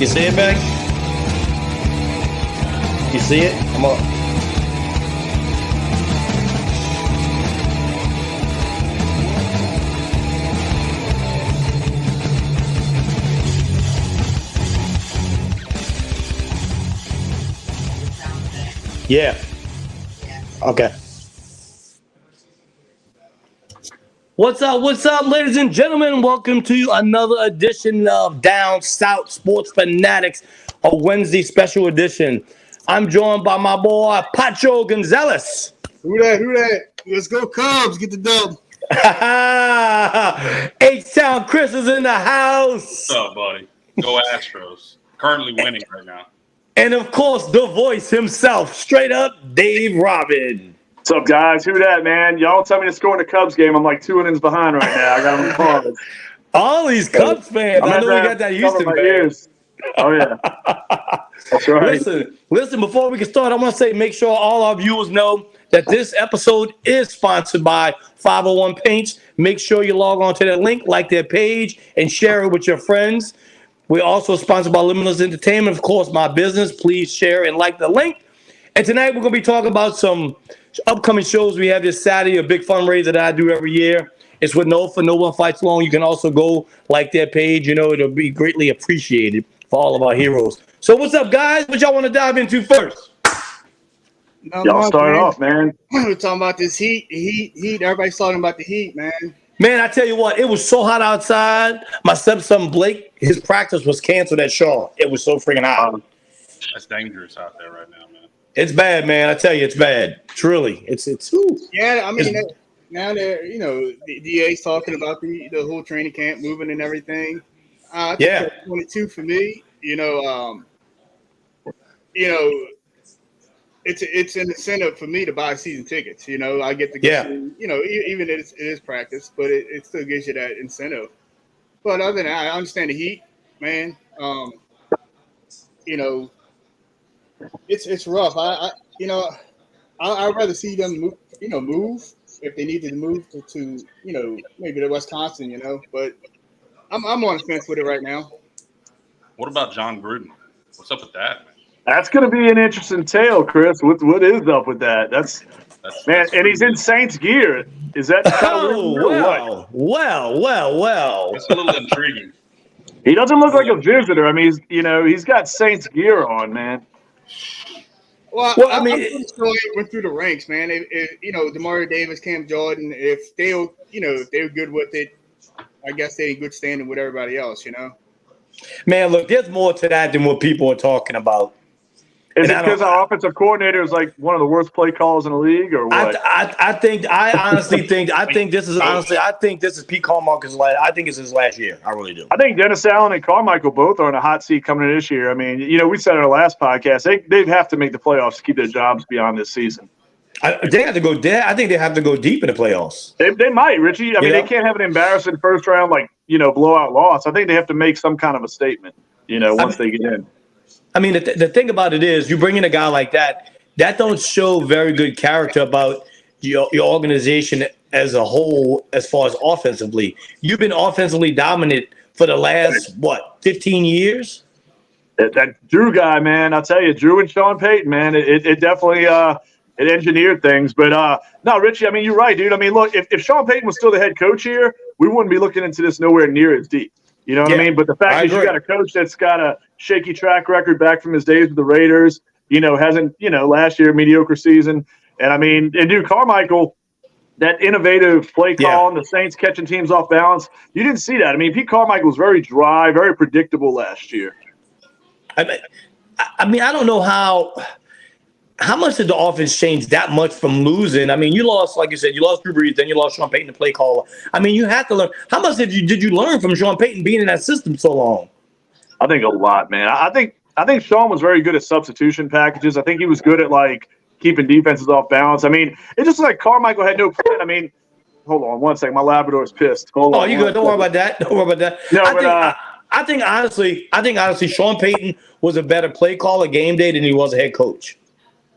You see it, Meg? You see it? Come on. Yeah. Okay. What's up, ladies and gentlemen? Welcome to another edition of Down South Sports Fanatics, a Wednesday special edition. I'm joined by my boy, Pacho Gonzalez. Who that? Let's go Cubs. Get the dub. H-Town Chris is in the house. What's up, buddy? Go Astros. Currently winning right now. And, of course, the voice himself, straight up, Dave Robin. What's up, guys? Who that, man? Y'all tell me to score in the Cubs game. I'm like 2 innings behind right now. I got them recorded. All these Cubs fans. I know we got that Houston fans. Oh, yeah. That's right. Listen, before we can start, I want to say make sure all our viewers know that this episode is sponsored by 501 Paints. Make sure you log on to that link, like their page, and share it with your friends. We're also sponsored by Limitless Entertainment, of course, my business. Please share and like the link. And tonight we're going to be talking about some upcoming shows we have this Saturday, a big fundraiser that I do every year. It's with No One Fights Alone. You can also go like their page. You know, it'll be greatly appreciated for all of our heroes. So what's up, guys? What y'all want to dive into first? Y'all start off, man. We're talking about this heat. Everybody's talking about the heat, man. Man, I tell you what, it was so hot outside. My stepson, Blake, his practice was canceled at Shaw. It was so freaking hot. That's dangerous out there right now, man. It's bad, man. I tell you, it's bad. Truly. It's ooh. Yeah, I mean, now they're, the DA's talking about the whole training camp moving and everything. I think that's 22 for me. It's an incentive for me to buy season tickets. I get to go see, even if it is practice, but it still gives you that incentive. But other than that, I understand the heat, man. It's rough. I'd rather see them move if they needed to move to maybe to Wisconsin, but I'm on the fence with it right now. What about John Gruden? What's up with that? That's going to be an interesting tale, Chris. What is up with that? That's and he's in Saints gear. Is that well? It's a little intriguing. He doesn't look like a visitor. I mean, he's got Saints gear on, man. Well, I mean, I'm sure he went through the ranks, man. Demario Davis, Cam Jordan, if they're good with it, I guess they're in good standing with everybody else, Man, look, there's more to that than what people are talking about. Is it because our offensive coordinator is like one of the worst play calls in the league, or what? I think this is Pete Carmichael's last. I think it's his last year. I really do. I think Dennis Allen and Carmichael both are in a hot seat coming in this year. I mean, we said in our last podcast they'd have to make the playoffs to keep their jobs beyond this season. They have to go. I think they have to go deep in the playoffs. They might, Richie. I mean, they can't have an embarrassing first round blowout loss. I think they have to make some kind of a statement. Once they get in. I mean, the thing about it is, you bring in a guy like that don't show very good character about your organization as a whole, as far as offensively. You've been offensively dominant for the last, 15 years? That Drew guy, man, I'll tell you, Drew and Sean Payton, man, it definitely it engineered things. But, no, Richie, I mean, you're right, dude. I mean, look, if Sean Payton was still the head coach here, we wouldn't be looking into this nowhere near as deep. You know what I mean? But the fact is you got a coach that's got a shaky track record back from his days with the Raiders, hasn't, last year, mediocre season. And, I mean, and dude, Carmichael, that innovative play call and the Saints catching teams off balance, you didn't see that. I mean, Pete Carmichael was very dry, very predictable last year. I mean, I don't know how much did the offense change that much from losing? I mean, you lost, like you said, you lost Drew Brees, then you lost Sean Payton, the play caller. I mean, you had to learn. How much did you learn from Sean Payton being in that system so long? I think a lot, man. I think Sean was very good at substitution packages. I think he was good at keeping defenses off balance. I mean, it just like Carmichael had no plan. I mean, hold on one second. My Labrador's pissed. Hold on. Oh, you good? Don't worry about that. No, I think honestly, Sean Payton was a better play caller game day than he was a head coach.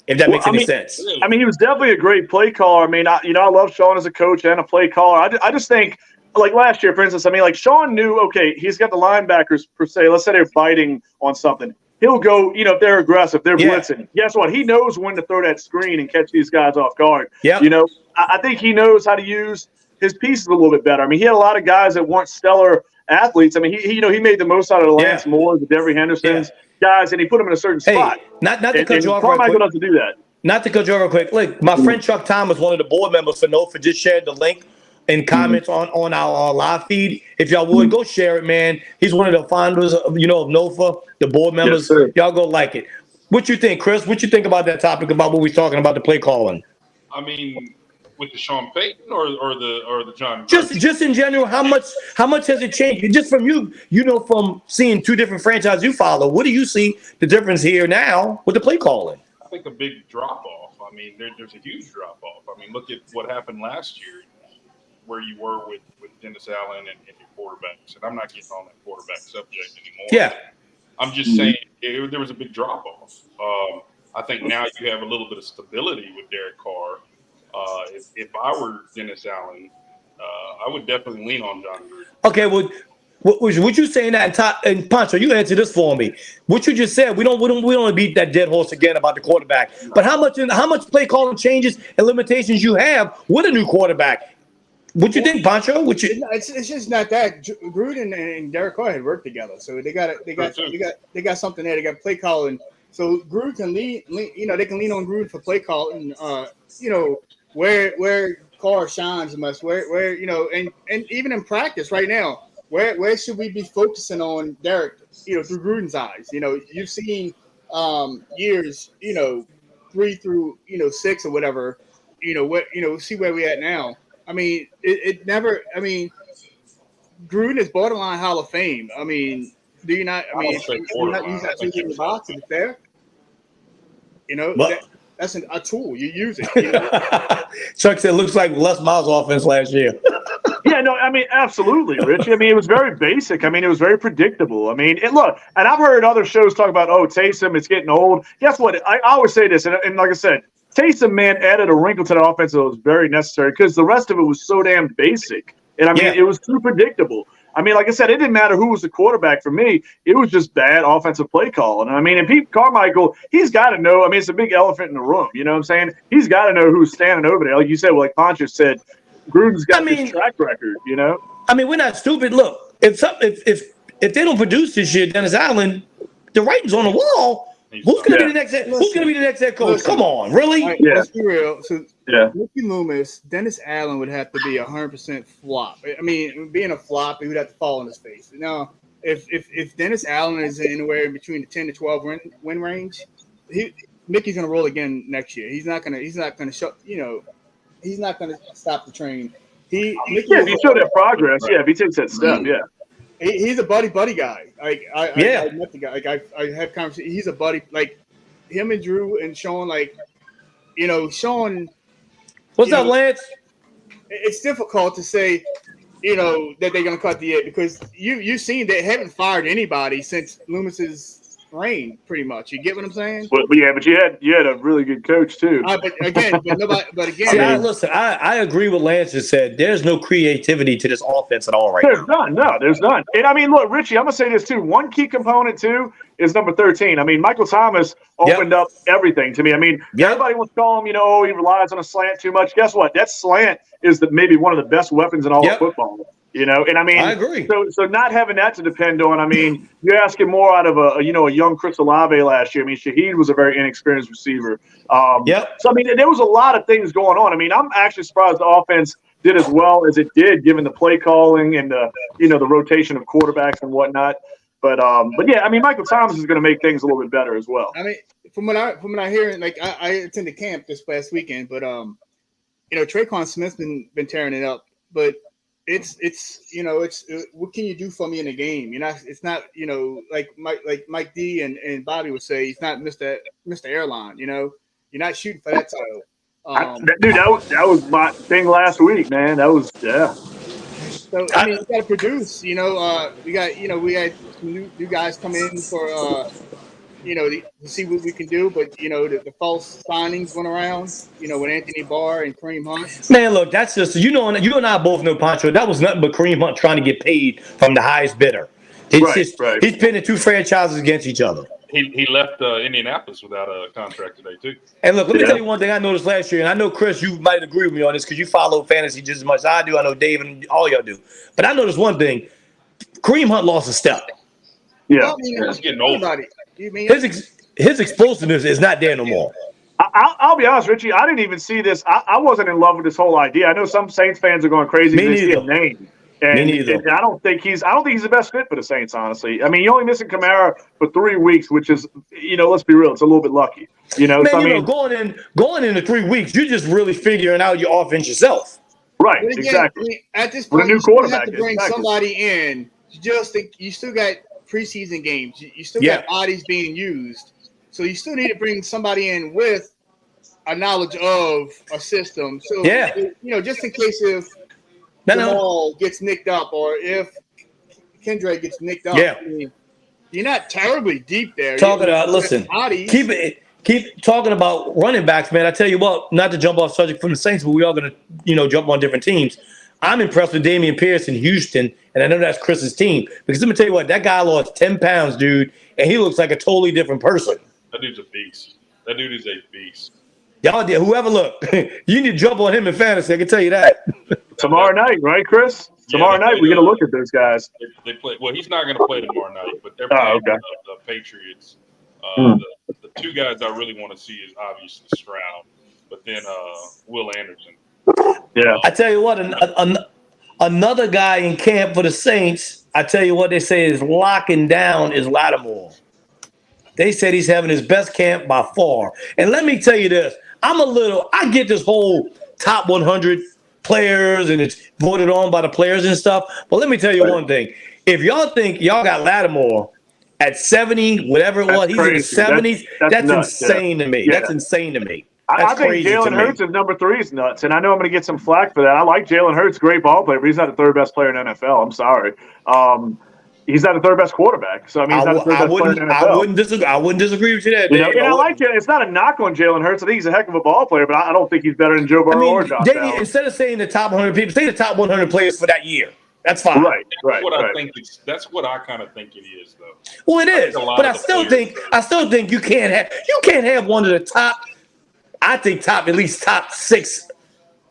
If that makes any sense. I mean, he was definitely a great play caller. I mean, I love Sean as a coach and a play caller. I just think like last year, for instance, I mean, like Sean knew, okay, he's got the linebackers per se. Let's say they're biting on something. He'll go, if they're aggressive, they're blitzing. Guess what? He knows when to throw that screen and catch these guys off guard. Yeah. I think he knows how to use his pieces a little bit better. I mean, he had a lot of guys that weren't stellar athletes. I mean, he made the most out of the Lance Moore, the Devery Hendersons guys, and he put them in a certain spot. Not to cut you off. Carmichael doesn't do that. Not to cut you off real quick. Look, my friend Chuck Thomas, one of the board members for NOFA, just shared the link and comments on our live feed. If y'all would go share it, man. He's one of the founders of NOFA, the board members. Yes, y'all go like it. What you think, Chris? What you think about that topic about what we're talking about, the play calling? I mean, with the Sean Payton or the John? Just in general, how much has it changed? Just from you, from seeing two different franchises you follow, what do you see the difference here now with the play calling? I think a big drop off. I mean, there's a huge drop off. I mean, look at what happened last year, where you were with Dennis Allen and your quarterbacks. And I'm not getting on that quarterback subject anymore. Yeah. I'm just saying there was a big drop off. I think now you have a little bit of stability with Derek Carr. If I were Dennis Allen, I would definitely lean on John Gruden. Okay, well, what you saying that and Pancho, you answer this for me. What you just said, we don't want to beat that dead horse again about the quarterback. But how much play calling changes and limitations you have with a new quarterback? What you think, Pancho? It's just not that. Gruden and Derek Carr had worked together, so they got something there. They got play calling. So Gruden can lean. They can lean on Gruden for play calling. Where Carr shines the most. Where and even in practice right now, where should we be focusing on Derek? Through Gruden's eyes. You've seen years. 3 through 6 or whatever. See where we at now. I mean, it never. I mean, Gruden is borderline Hall of Fame. I mean, do you not? I mean, do you not use that in the box if it's there? That's a tool. You use it. Chuck said, "Looks like Les Miles' offense last year." Yeah, no, I mean, absolutely, Rich. I mean, it was very basic. I mean, it was very predictable. I mean, look, and I've heard other shows talk about, Taysom, it's getting old. Guess what? I always say this, and like I said, Taysom, man, added a wrinkle to the offense that was very necessary because the rest of it was so damn basic. And, I mean, it was too predictable. I mean, like I said, it didn't matter who was the quarterback for me. It was just bad offensive play calling. I mean, and Pete Carmichael, he's got to know. I mean, it's a big elephant in the room. You know what I'm saying? He's got to know who's standing over there. Like you said, like Poncho said, Gruden's got this track record, I mean, we're not stupid. Look, if they don't produce this year, Dennis Allen, the writing's on the wall. Who's going to be the next head? Who's going to be the next head coach? Come on, really? Right, let's be real. So, Mickey Loomis, Dennis Allen would have to be 100% flop. I mean, being a flop, he would have to fall on his face. Now, if Dennis Allen is anywhere between the 10 to 12 win range, Mickey's going to roll again next year. He's not going to show. He's not going to stop the train. If he showed that progress, if he takes that step, He's a buddy guy. I met the guy. I have conversations. He's a buddy. Like him and Drew and Sean. Sean. What's up, Lance? It's difficult to say, that they're gonna cut the edge because you've seen they haven't fired anybody since Loomis's reign, pretty much. You get what I'm saying? But you had a really good coach too. But again. See, I agree with Lance just said. There's no creativity to this offense at all right now. There's none. No, there's none. And I mean, look, Richie, I'm gonna say this too. One key component too is number 13. I mean, Michael Thomas opened up everything to me. I mean, everybody wants to call him, he relies on a slant too much. Guess what? That slant is maybe one of the best weapons in all of football. And I mean, I agree. So not having that to depend on, I mean, you're asking more out of a young Chris Olave last year. I mean, Shaheed was a very inexperienced receiver. So I mean, there was a lot of things going on. I mean, I'm actually surprised the offense did as well as it did, given the play calling and the rotation of quarterbacks and whatnot. But yeah, I mean, Michael Thomas is going to make things a little bit better as well. I mean, from what I hear, like I attended camp this past weekend, but Traquan Smith's been tearing it up, but. It's what can you do for me in a game? It's not like Mike D and Bobby would say, he's not Mr. Airline. You're not shooting for that title. Dude, that was my thing last week, man. That was So I mean, you got to produce. We got some new guys come in for to see what we can do. But the false signings went around. With Anthony Barr and Kareem Hunt. Man, look, that's just you and I both know, Pancho. That was nothing but Kareem Hunt trying to get paid from the highest bidder. He's pitting two franchises against each other. He left Indianapolis without a contract today too. And look, let me tell you one thing I noticed last year, and I know Chris, you might agree with me on this because you follow fantasy just as much as I do. I know Dave and all y'all do. But I noticed one thing: Kareem Hunt lost a step. Yeah, Well, He's getting old. His explosiveness is not there no more. I'll be honest, Richie. I didn't even see this. I wasn't in love with this whole idea. I know some Saints fans are going crazy. Me when they see neither. a name. Me neither. And I don't think he's the best fit for the Saints, honestly. I mean, you're only missing Kamara for 3 weeks, which is, let's be real, it's a little bit lucky. Man, going into 3 weeks, you're just really figuring out your offense yourself. Right, But again, exactly. At this With a point, new you still quarterback, have to bring exactly. somebody in. You still got preseason games. You still Yeah. got bodies being used. So you still need to bring somebody in with a knowledge of a system. So, Yeah. just in case if No. Jamal gets nicked up or if Kendra gets nicked up. Yeah. I mean, you're not terribly deep there. Talking about, listen, keep talking about running backs, man. I tell you what, not to jump off subject from the Saints, but we are going to, jump on different teams. I'm impressed with Damian Pierce in Houston, and I know that's Chris's team. Because let me tell you what, that guy lost 10 pounds, dude, and he looks like a totally different person. That dude's a beast. That dude is a beast. Y'all, whoever look, you need to jump on him in fantasy. I can tell you that. Tomorrow night, right, Chris? Tomorrow night, we're going to look at those guys. They play. Well, he's not going to play tomorrow night, but they're Oh, playing okay. the Patriots. Hmm. The two guys I really want to see is obviously Stroud, but then Will Anderson. Yeah. I tell you what, another guy in camp for the Saints, I tell you what they say is locking down is Lattimore. They said he's having his best camp by far. And let me tell you this. I get this whole top 100 players and it's voted on by the players and stuff. But let me tell you one thing. If y'all think y'all got Lattimore at 70, whatever it was, he's in his 70s, that's nuts, insane to me. Yeah. That's insane to me. I That's think crazy to Jalen me. Hurts is number 3 is nuts, and I know I'm going to get some flack for that. I like Jalen Hurts, great ball player, but he's not the third best player in NFL. I'm sorry. He's not the third best quarterback. So, I mean, he's not the third best player in NFL. I wouldn't disagree with you there, Dave. And I like it. It's not a knock on Jalen Hurts. I think he's a heck of a ball player, but I don't think he's better than Joe Burrow or Josh Allen. Instead of saying the top 100 people, say the top 100 players for that year. That's fine. Right. That's what I kind of think it is, though. Well, it is, a lot but of I the still players- think you can't have one of the top. I think at least top 6,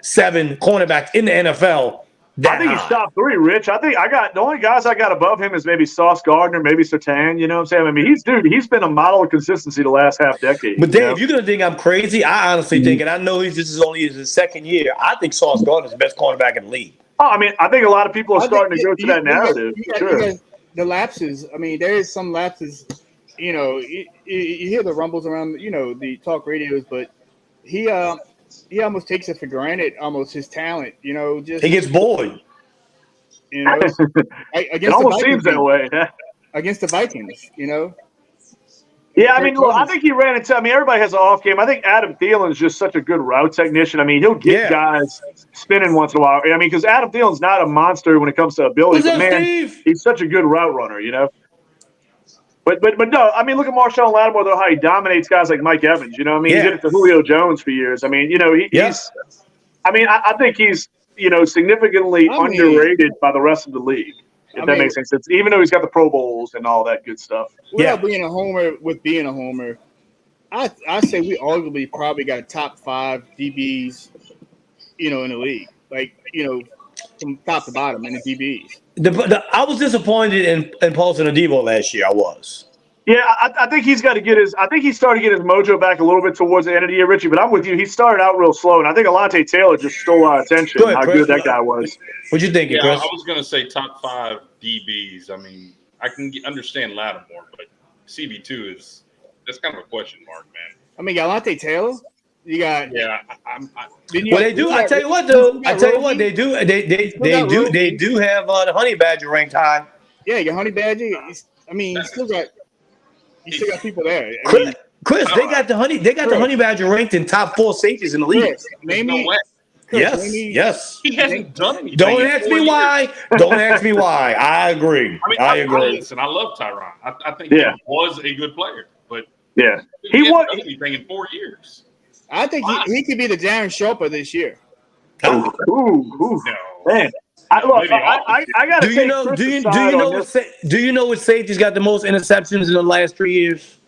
7 cornerbacks in the NFL. I think he's top 3, Rich. The only guys I got above him is maybe Sauce Gardner, maybe Surtain. You know what I'm saying? I mean, he's been a model of consistency the last half decade. But Dave, you're gonna think I'm crazy. I honestly think, and I know this is only his second year. I think Sauce Gardner is the best cornerback in the league. Oh, I mean, I think a lot of people are starting to go to that narrative. Sure. The lapses. I mean, there is some lapses. You hear the rumbles around. The talk radios, but he almost takes it for granted. Almost his talent. He gets bored. Against It almost seems that way. Against the Vikings. Yeah, I mean, look, I think he ran into. I mean, everybody has an off game. I think Adam Thielen's just such a good route technician. I mean, he'll get guys spinning once in a while. I mean, because Adam Thielen's not a monster when it comes to ability, but man, he's such a good route runner, But no, I mean, look at Marshawn Lattimore, though, how he dominates guys like Mike Evans. I mean, he did it to Julio Jones for years. I mean, he's. I mean, I think he's significantly underrated by the rest of the league. If that makes any sense, even though he's got the Pro Bowls and all that good stuff. Without being a homer, I say we arguably probably got a top 5 DBs, in the league. Like, from top to bottom in the DBs. I was disappointed in Paulson Adebo last year. I was. Yeah, I think he's got to get his. I think he started to get his mojo back a little bit towards the end of the year, Richie. But I'm with you. He started out real slow, and I think Alontae Taylor just stole our attention. Go ahead, how Chris. good that guy was. What you thinking, Chris? I was going to say top 5 DBs. I mean, I can understand Lattimore, but CB2 that's kind of a question mark, man. I mean, Alontae Taylor. You got they do. I tell you what, though. I tell you what, they do. They do have the Honey Badger ranked high. Yeah, your Honey Badger. I mean, you still got people there. Chris, they got the Honey Badger ranked in top 4 safeties in the league. Yes. He hasn't done anything. Don't ask me why. Don't ask me why. I agree. I agree. Listen, I love Tyron. I think he was a good player, but Yeah. He won anything in 4 years. I think he could be the Darren Sharper this year. Ooh, No. man. I gotta Do you take know? Chris's Do side you know on what? this. Do you know what safety's got the most interceptions in the last 3 years?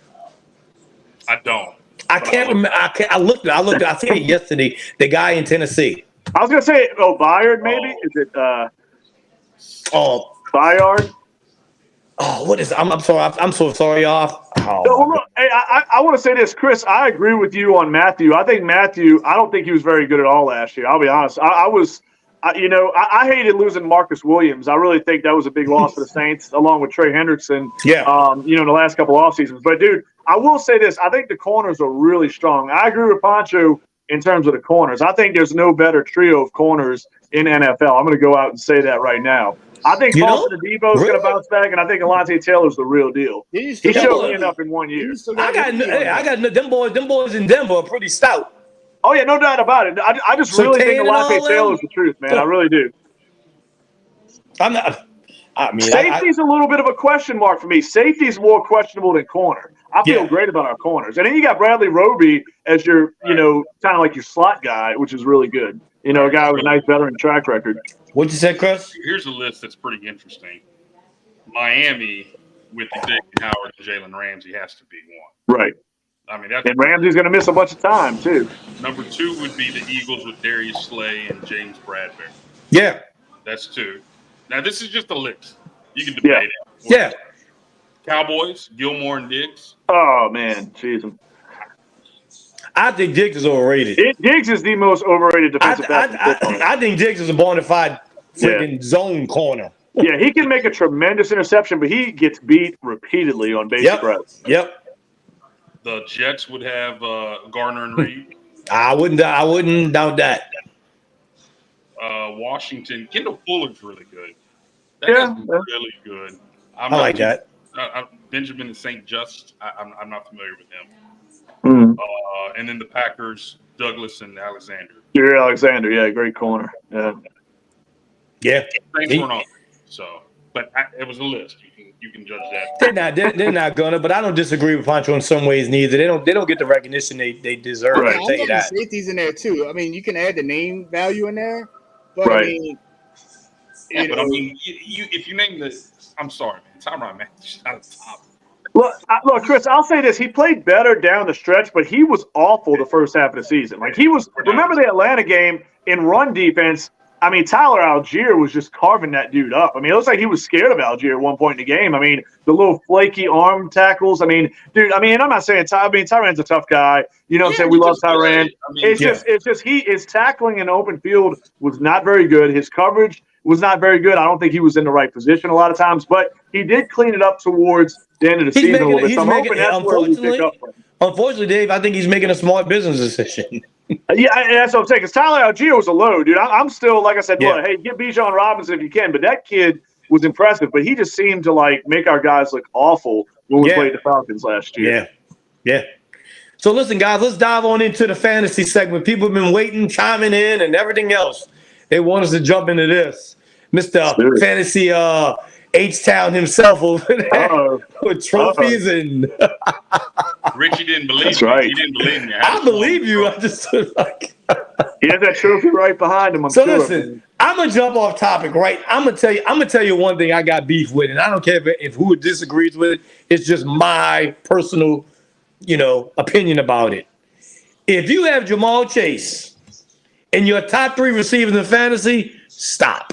I don't. I can't remember. I looked. I seen it yesterday. The guy in Tennessee. I was gonna say, Bayard maybe. Is it Bayard? Oh, what is? I'm sorry. I'm so sorry, y'all. Oh, No, look, hey, I want to say this, Chris. I agree with you on Matthew. I think Matthew. I don't think he was very good at all last year. I'll be honest. I hated losing Marcus Williams. I really think that was a big loss for the Saints, along with Trey Hendrickson. Yeah. In the last couple off seasons. But dude, I will say this. I think the corners are really strong. I agree with Pancho in terms of the corners. I think there's no better trio of corners in NFL. I'm going to go out and say that right now. I think Paulson Adebo is going to bounce back, and I think Alontae Taylor's the real deal. He showed me enough in 1 year. I got them boys in Denver are pretty stout. Oh yeah, no doubt about it. I just really think Alontae Taylor's the truth, man. I really do. Safety's a little bit of a question mark for me. Safety's more questionable than corner. I feel great about our corners, and then you got Bradley Roby as your, kind of like your slot guy, which is really good. A guy with a nice veteran track record. What'd you say, Chris? Here's a list that's pretty interesting. Miami with Xavier Howard and Jalen Ramsey has to be one. Right. I mean, that's and Ramsey's going to miss a bunch of time too. Number 2 would be the Eagles with Darius Slay and James Bradbury. Yeah, that's 2. Now this is just a list. You can debate it. Yeah. Cowboys, Gilmore and Diggs. Oh man, jeez. I think Diggs is overrated. Diggs is the most overrated defensive back. I think Diggs is a bona fide freaking zone corner. Yeah, he can make a tremendous interception, but he gets beat repeatedly on basic routes. Yep. The Jets would have Garner and Reed. I wouldn't doubt that. Washington, Kendall Fuller's really good. That's really good. I like that. Benjamin and St. Just, I'm not familiar with him. And then the Packers, Douglas and Alexander. Jerry Alexander, yeah, great corner. Yeah. Saints weren't on, so, but it was a list. You can judge that. They're not gonna, but I don't disagree with Pancho in some ways neither. They don't get the recognition they deserve. Right. I'll tell you that. Safeties in there too. I mean, you can add the name value in there, but right. I mean, but I mean, if you name the, I'm sorry, man, Tyrann Mathieu's not a top. Look, Chris, I'll say this. He played better down the stretch, but he was awful the first half of the season. Like remember the Atlanta game in run defense? I mean, Tyler Algier was just carving that dude up. I mean, it looks like he was scared of Algier at one point in the game. I mean, the little flaky arm tackles. I mean, dude, I'm not saying Tyrann's a tough guy. You know what I'm saying? We love Tyrann. It's just his tackling in open field was not very good. His coverage was not very good. I don't think he was in the right position a lot of times, but he did clean it up towards the end of the season a little bit. So I'm hoping that's where we pick up from. Unfortunately, Dave, I think he's making a smart business decision. Yeah, that's what I'm saying. Because Tyler Algier was a low, dude. I'm still, like I said, look, hey, get Bijan Robinson if you can. But that kid was impressive. But he just seemed to, make our guys look awful when we played the Falcons last year. Yeah. So, listen, guys, let's dive on into the fantasy segment. People have been waiting, chiming in, and everything else. They want us to jump into this. Mr. Fantasy H-Town himself over there with trophies and Richie didn't believe That's right. He didn't believe me. I believe you. I just like he has that trophy right behind him. I'm sure. Listen, I'm gonna jump off topic, right? I'm gonna tell you one thing I got beef with, and I don't care if who disagrees with it. It's just my personal, opinion about it. If you have Jamal Chase in your top 3 receivers in fantasy, stop.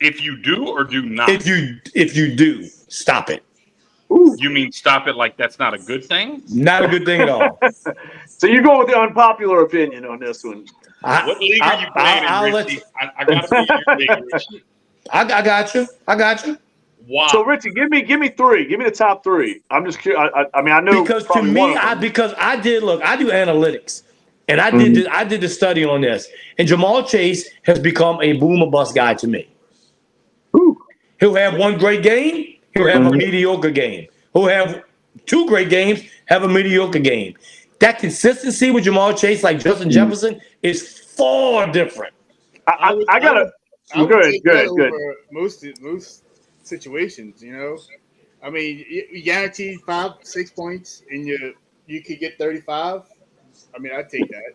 If you do or do not? If you do, stop it. Ooh. You mean stop it like that's not a good thing? Not a good thing at all. So you go with the unpopular opinion on this one. What league are you playing in, Richie? I got to be in your league, Richie. I got you. Wow. So Richie, give me 3. Give me the top 3. I'm just curious. I mean, I know because to me, I do analytics, and I did the study on this, and Jamal Chase has become a boom or bust guy to me. Ooh. He'll have one great game. He'll have a mediocre game. He'll have 2 great games, have a mediocre game. That consistency with Jamal Chase, like Justin Jefferson, is far different. I gotta. Good. Most situations, I mean, you guaranteed 5-6 points, and you could get 35. I mean, I'd take that.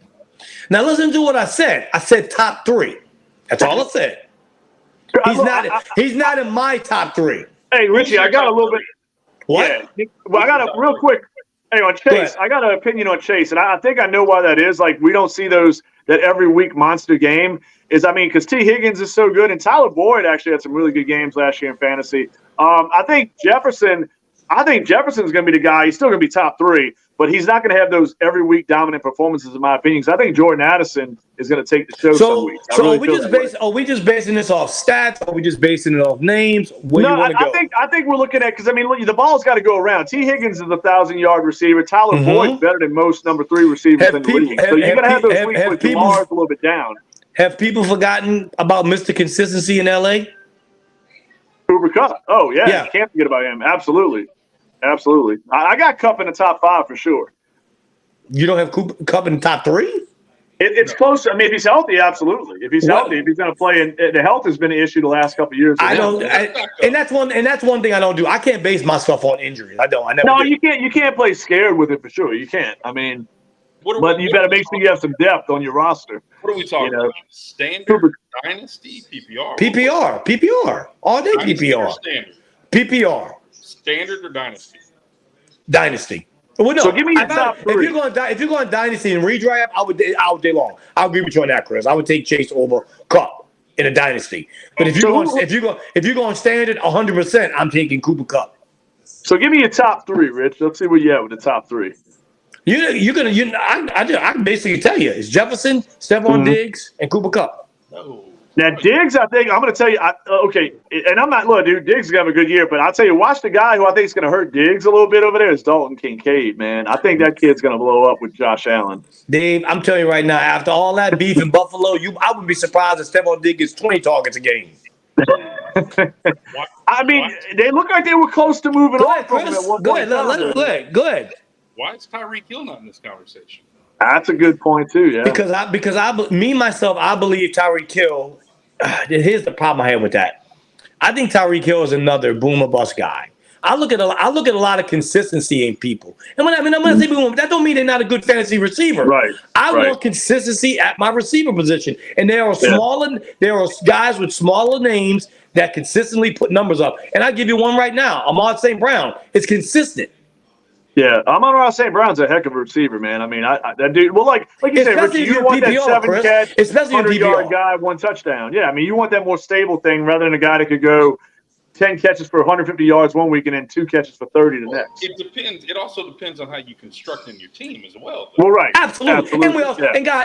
Now listen to what I said. I said top 3. That's all I said. He's not in my top 3. Hey, Richie, I got a little bit. What? Yeah. Well, I got a real quick. Hey, on Chase, I got an opinion on Chase, and I think I know why that is. Like, we don't see that every week monster game. Because T. Higgins is so good, and Tyler Boyd actually had some really good games last year in fantasy. I think Jefferson's going to be the guy. He's still going to be top 3, but he's not going to have those every week dominant performances, in my opinion. Because I think Jordan Addison is going to take the show some weeks. Are we just basing this off stats? Or are we just basing it off names? I think we're looking at, because look, the ball's got to go around. T. Higgins is a 1,000-yard receiver. Tyler Boyd's better than most number 3 receivers in the league. So you're going to have those weeks where Jamar's a little bit down. Have people forgotten about Mr. Consistency in LA? Cooper Kupp. Oh, yeah. You can't forget about him. Absolutely. I got Kupp in the top 5 for sure. You don't have Kupp in the top 3? It's close. If he's healthy, absolutely. If he's healthy, if he's going to play, and the health has been an issue the last couple of years. And that's one thing I don't do. I can't base my stuff on injuries. I never. No, do. you can't. You can't play scared with it for sure. You can't. But you better make sure you have some depth on your roster. What are we talking about? Standard, dynasty, PPR? PPR. All day PPR. Standard. PPR. Standard or dynasty? Dynasty. Well, no, so give me your top 3. If you're going dynasty and redraft, I would day long. I agree with you on that, Chris. I would take Chase over Kupp in a dynasty. But if you're going standard, 100%, I'm taking Cooper Kupp. So give me your top 3, Rich. Let's see where you at with the top 3. I can basically tell you it's Jefferson, Stephon Diggs, and Cooper Kupp. No. Now Diggs, I think I'm going to tell you. Okay, and I'm not. Look, dude, Diggs is going to have a good year, but I'll tell you, watch the guy who I think is going to hurt Diggs a little bit over there is Dalton Kincaid, man. I think that kid's going to blow up with Josh Allen. Dave, I'm telling you right now, after all that beef in Buffalo, I would be surprised if Stephon Diggs gets 20 targets a game. They look like they were close to moving on from him at one point. Go ahead. Why is Tyreek Hill not in this conversation? That's a good point too. Yeah, because I believe Tyreek Hill. Here's the problem I have with that. I think Tyreek Hill is another boom or bust guy. I look at a lot of consistency in people, and when I say boom, that don't mean they're not a good fantasy receiver. Right. I want consistency at my receiver position, and there are guys with smaller names that consistently put numbers up. And I give you one right now. Ahmad St. Brown is consistent. Yeah, Amon-Ra St. Brown's a heck of a receiver, man. That dude. Well, like you said, Richie, you want that 7-catch, 100-yard guy, 1 touchdown. Yeah, you want that more stable thing rather than a guy that could go 10 catches for 150 yards one week and then 2 catches for 30 the next. It depends. It also depends on how you construct in your team as well. Well, right. Absolutely. And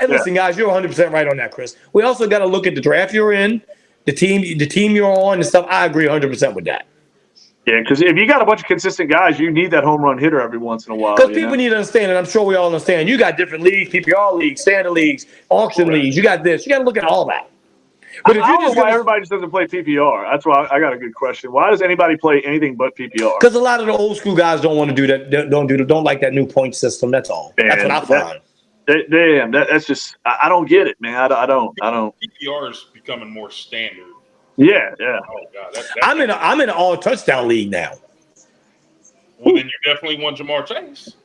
listen, guys, you're 100% right on that, Chris. We also got to look at the draft you're in, the team you're on, and stuff. I agree 100% with that. Yeah, because if you got a bunch of consistent guys, you need that home run hitter every once in a while. Because people need to understand, and I'm sure we all understand, you got different leagues, PPR leagues, standard leagues, auction leagues. You got this. You got to look at all that. But if you just why everybody just doesn't play PPR? That's why I got a good question. Why does anybody play anything but PPR? Because a lot of the old school guys don't want to do that. Don't like that new point system. That's all. Man, that's what I find. That's just I don't get it, man. I don't. PPR is becoming more standard. Yeah. Oh God, I'm in an all touchdown league now. Well, then you definitely want Jamar Chase.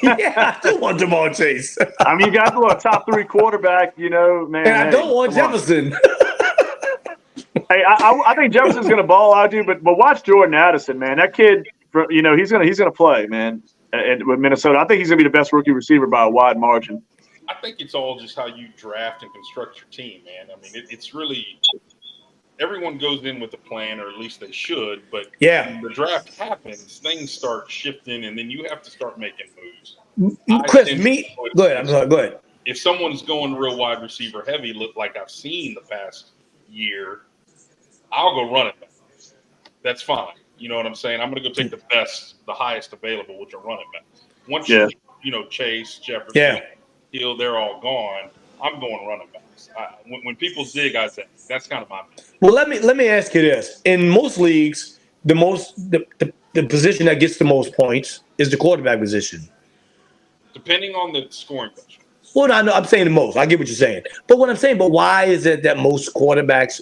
Yeah, I do want Jamar Chase. You got to a top 3 quarterback, man. And I don't want Jefferson. Hey, I think Jefferson's going to ball out, dude. But watch Jordan Addison, man. That kid, he's gonna play, man. And with Minnesota, I think he's going to be the best rookie receiver by a wide margin. I think it's all just how you draft and construct your team, man. It's really. Everyone goes in with a plan, or at least they should. But when the draft happens, things start shifting, and then you have to start making moves. Chris, go ahead. I'm sorry. Go ahead. If someone's going real wide receiver heavy, look like I've seen the past year, I'll go running back. That's fine. You know what I'm saying? I'm going to go take the highest available, which are running backs. Once Chase, Jefferson, Hill, they're all gone. I'm going running backs. When people zig, I say that's kind of my opinion. Well, let me ask you this: in most leagues, the position that gets the most points is the quarterback position. Depending on the scoring position. Well, no, I'm saying the most. I get what you're saying, but what I'm saying, why is it that most quarterbacks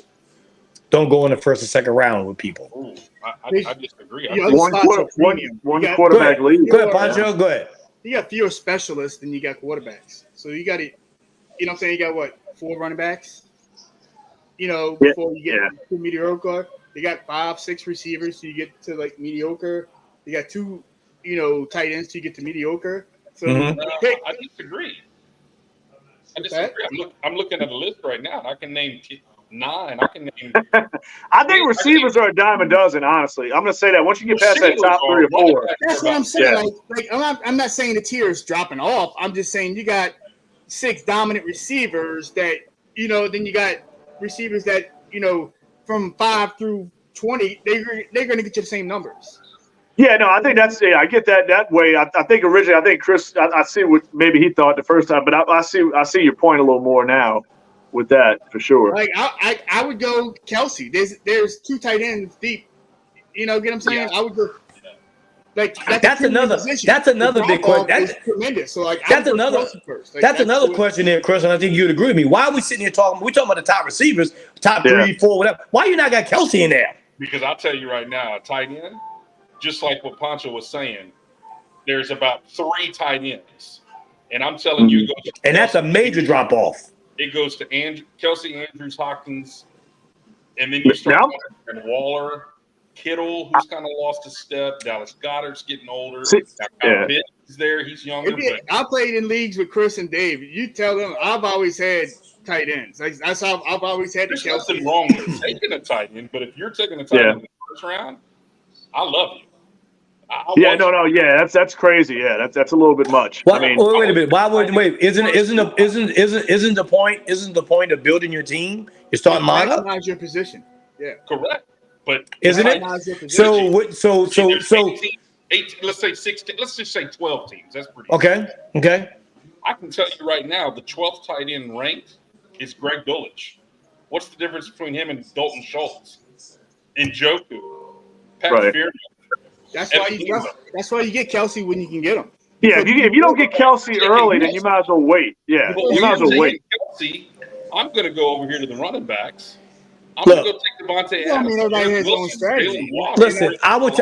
don't go in the first or second round with people. Ooh, I disagree. Yeah, I One spots are quarterback premium. quarterback league. Go ahead, Pancho. Go ahead. You got fewer specialists than you got quarterbacks. So you got to, you know what I'm saying? You got what, 4 running backs? You know, before you get to mediocre. You got 5, 6 receivers, so you get to like mediocre. You got 2, you know, tight ends to get to mediocre. So I disagree. I'm looking at a list right now, and I can name 9. I can name. I think receivers are a dime a dozen. Honestly, I'm going to say that once you get past that top 3 or 4. That's what I'm saying. Like I'm not saying the tier is dropping off. I'm just saying you got 6 dominant receivers that, you know, then you got receivers that, you know, from 5 through 20, they're going to get you the same numbers. Yeah, no, I think I get that way. I think originally, Chris, I see what maybe he thought the first time, but I see your point a little more now with that for sure. Like I would go Kelsey. There's 2 tight ends deep. You know, get what I'm saying? Yeah. I would go. Like that's another big question. That's tremendous. So like that's another first. Like, that's another question there, Chris. And I think you'd agree with me. Why are we sitting here talking? We're talking about the top receivers, top 3, 4, whatever. Why you not got Kelsey in there? Because I'll tell you right now, tight end, just like what Pancho was saying, there's about 3 tight ends, and I'm telling you, and that's a major drop off. It goes to Kelsey, Andrews, Hopkins, and then you start and Waller. Kittle, who's kind of lost a step. Dallas Goedert's getting older. Kyle Pitts is there. He's younger. I played in leagues with Chris and Dave. You tell them I've always had tight ends. That's how I've always had. There's nothing wrong with taking a tight end, but if you're taking a tight end in the first round, I love you. That's crazy. Yeah, that's a little bit much. Wait a minute. Why would Isn't the point of building your team? You're starting lineup. Maximize your position. Yeah, correct. But isn't it? So 18, let's say 16. Let's just say 12 teams. That's pretty. Okay. I can tell you right now, the 12th tight end ranked is Greg Dulcich. What's the difference between him and Dalton Schultz, and Njoku, Pat Fearney? That's why you get Kelsey when you can get him. Yeah, if you don't get Kelsey early, then you might as well wait. Yeah, you might as well wait. Kelsey, I'm going to go over here to the running backs. I'm going to go take Devontae Adams. I mean, everybody has their own strategy. Listen, I would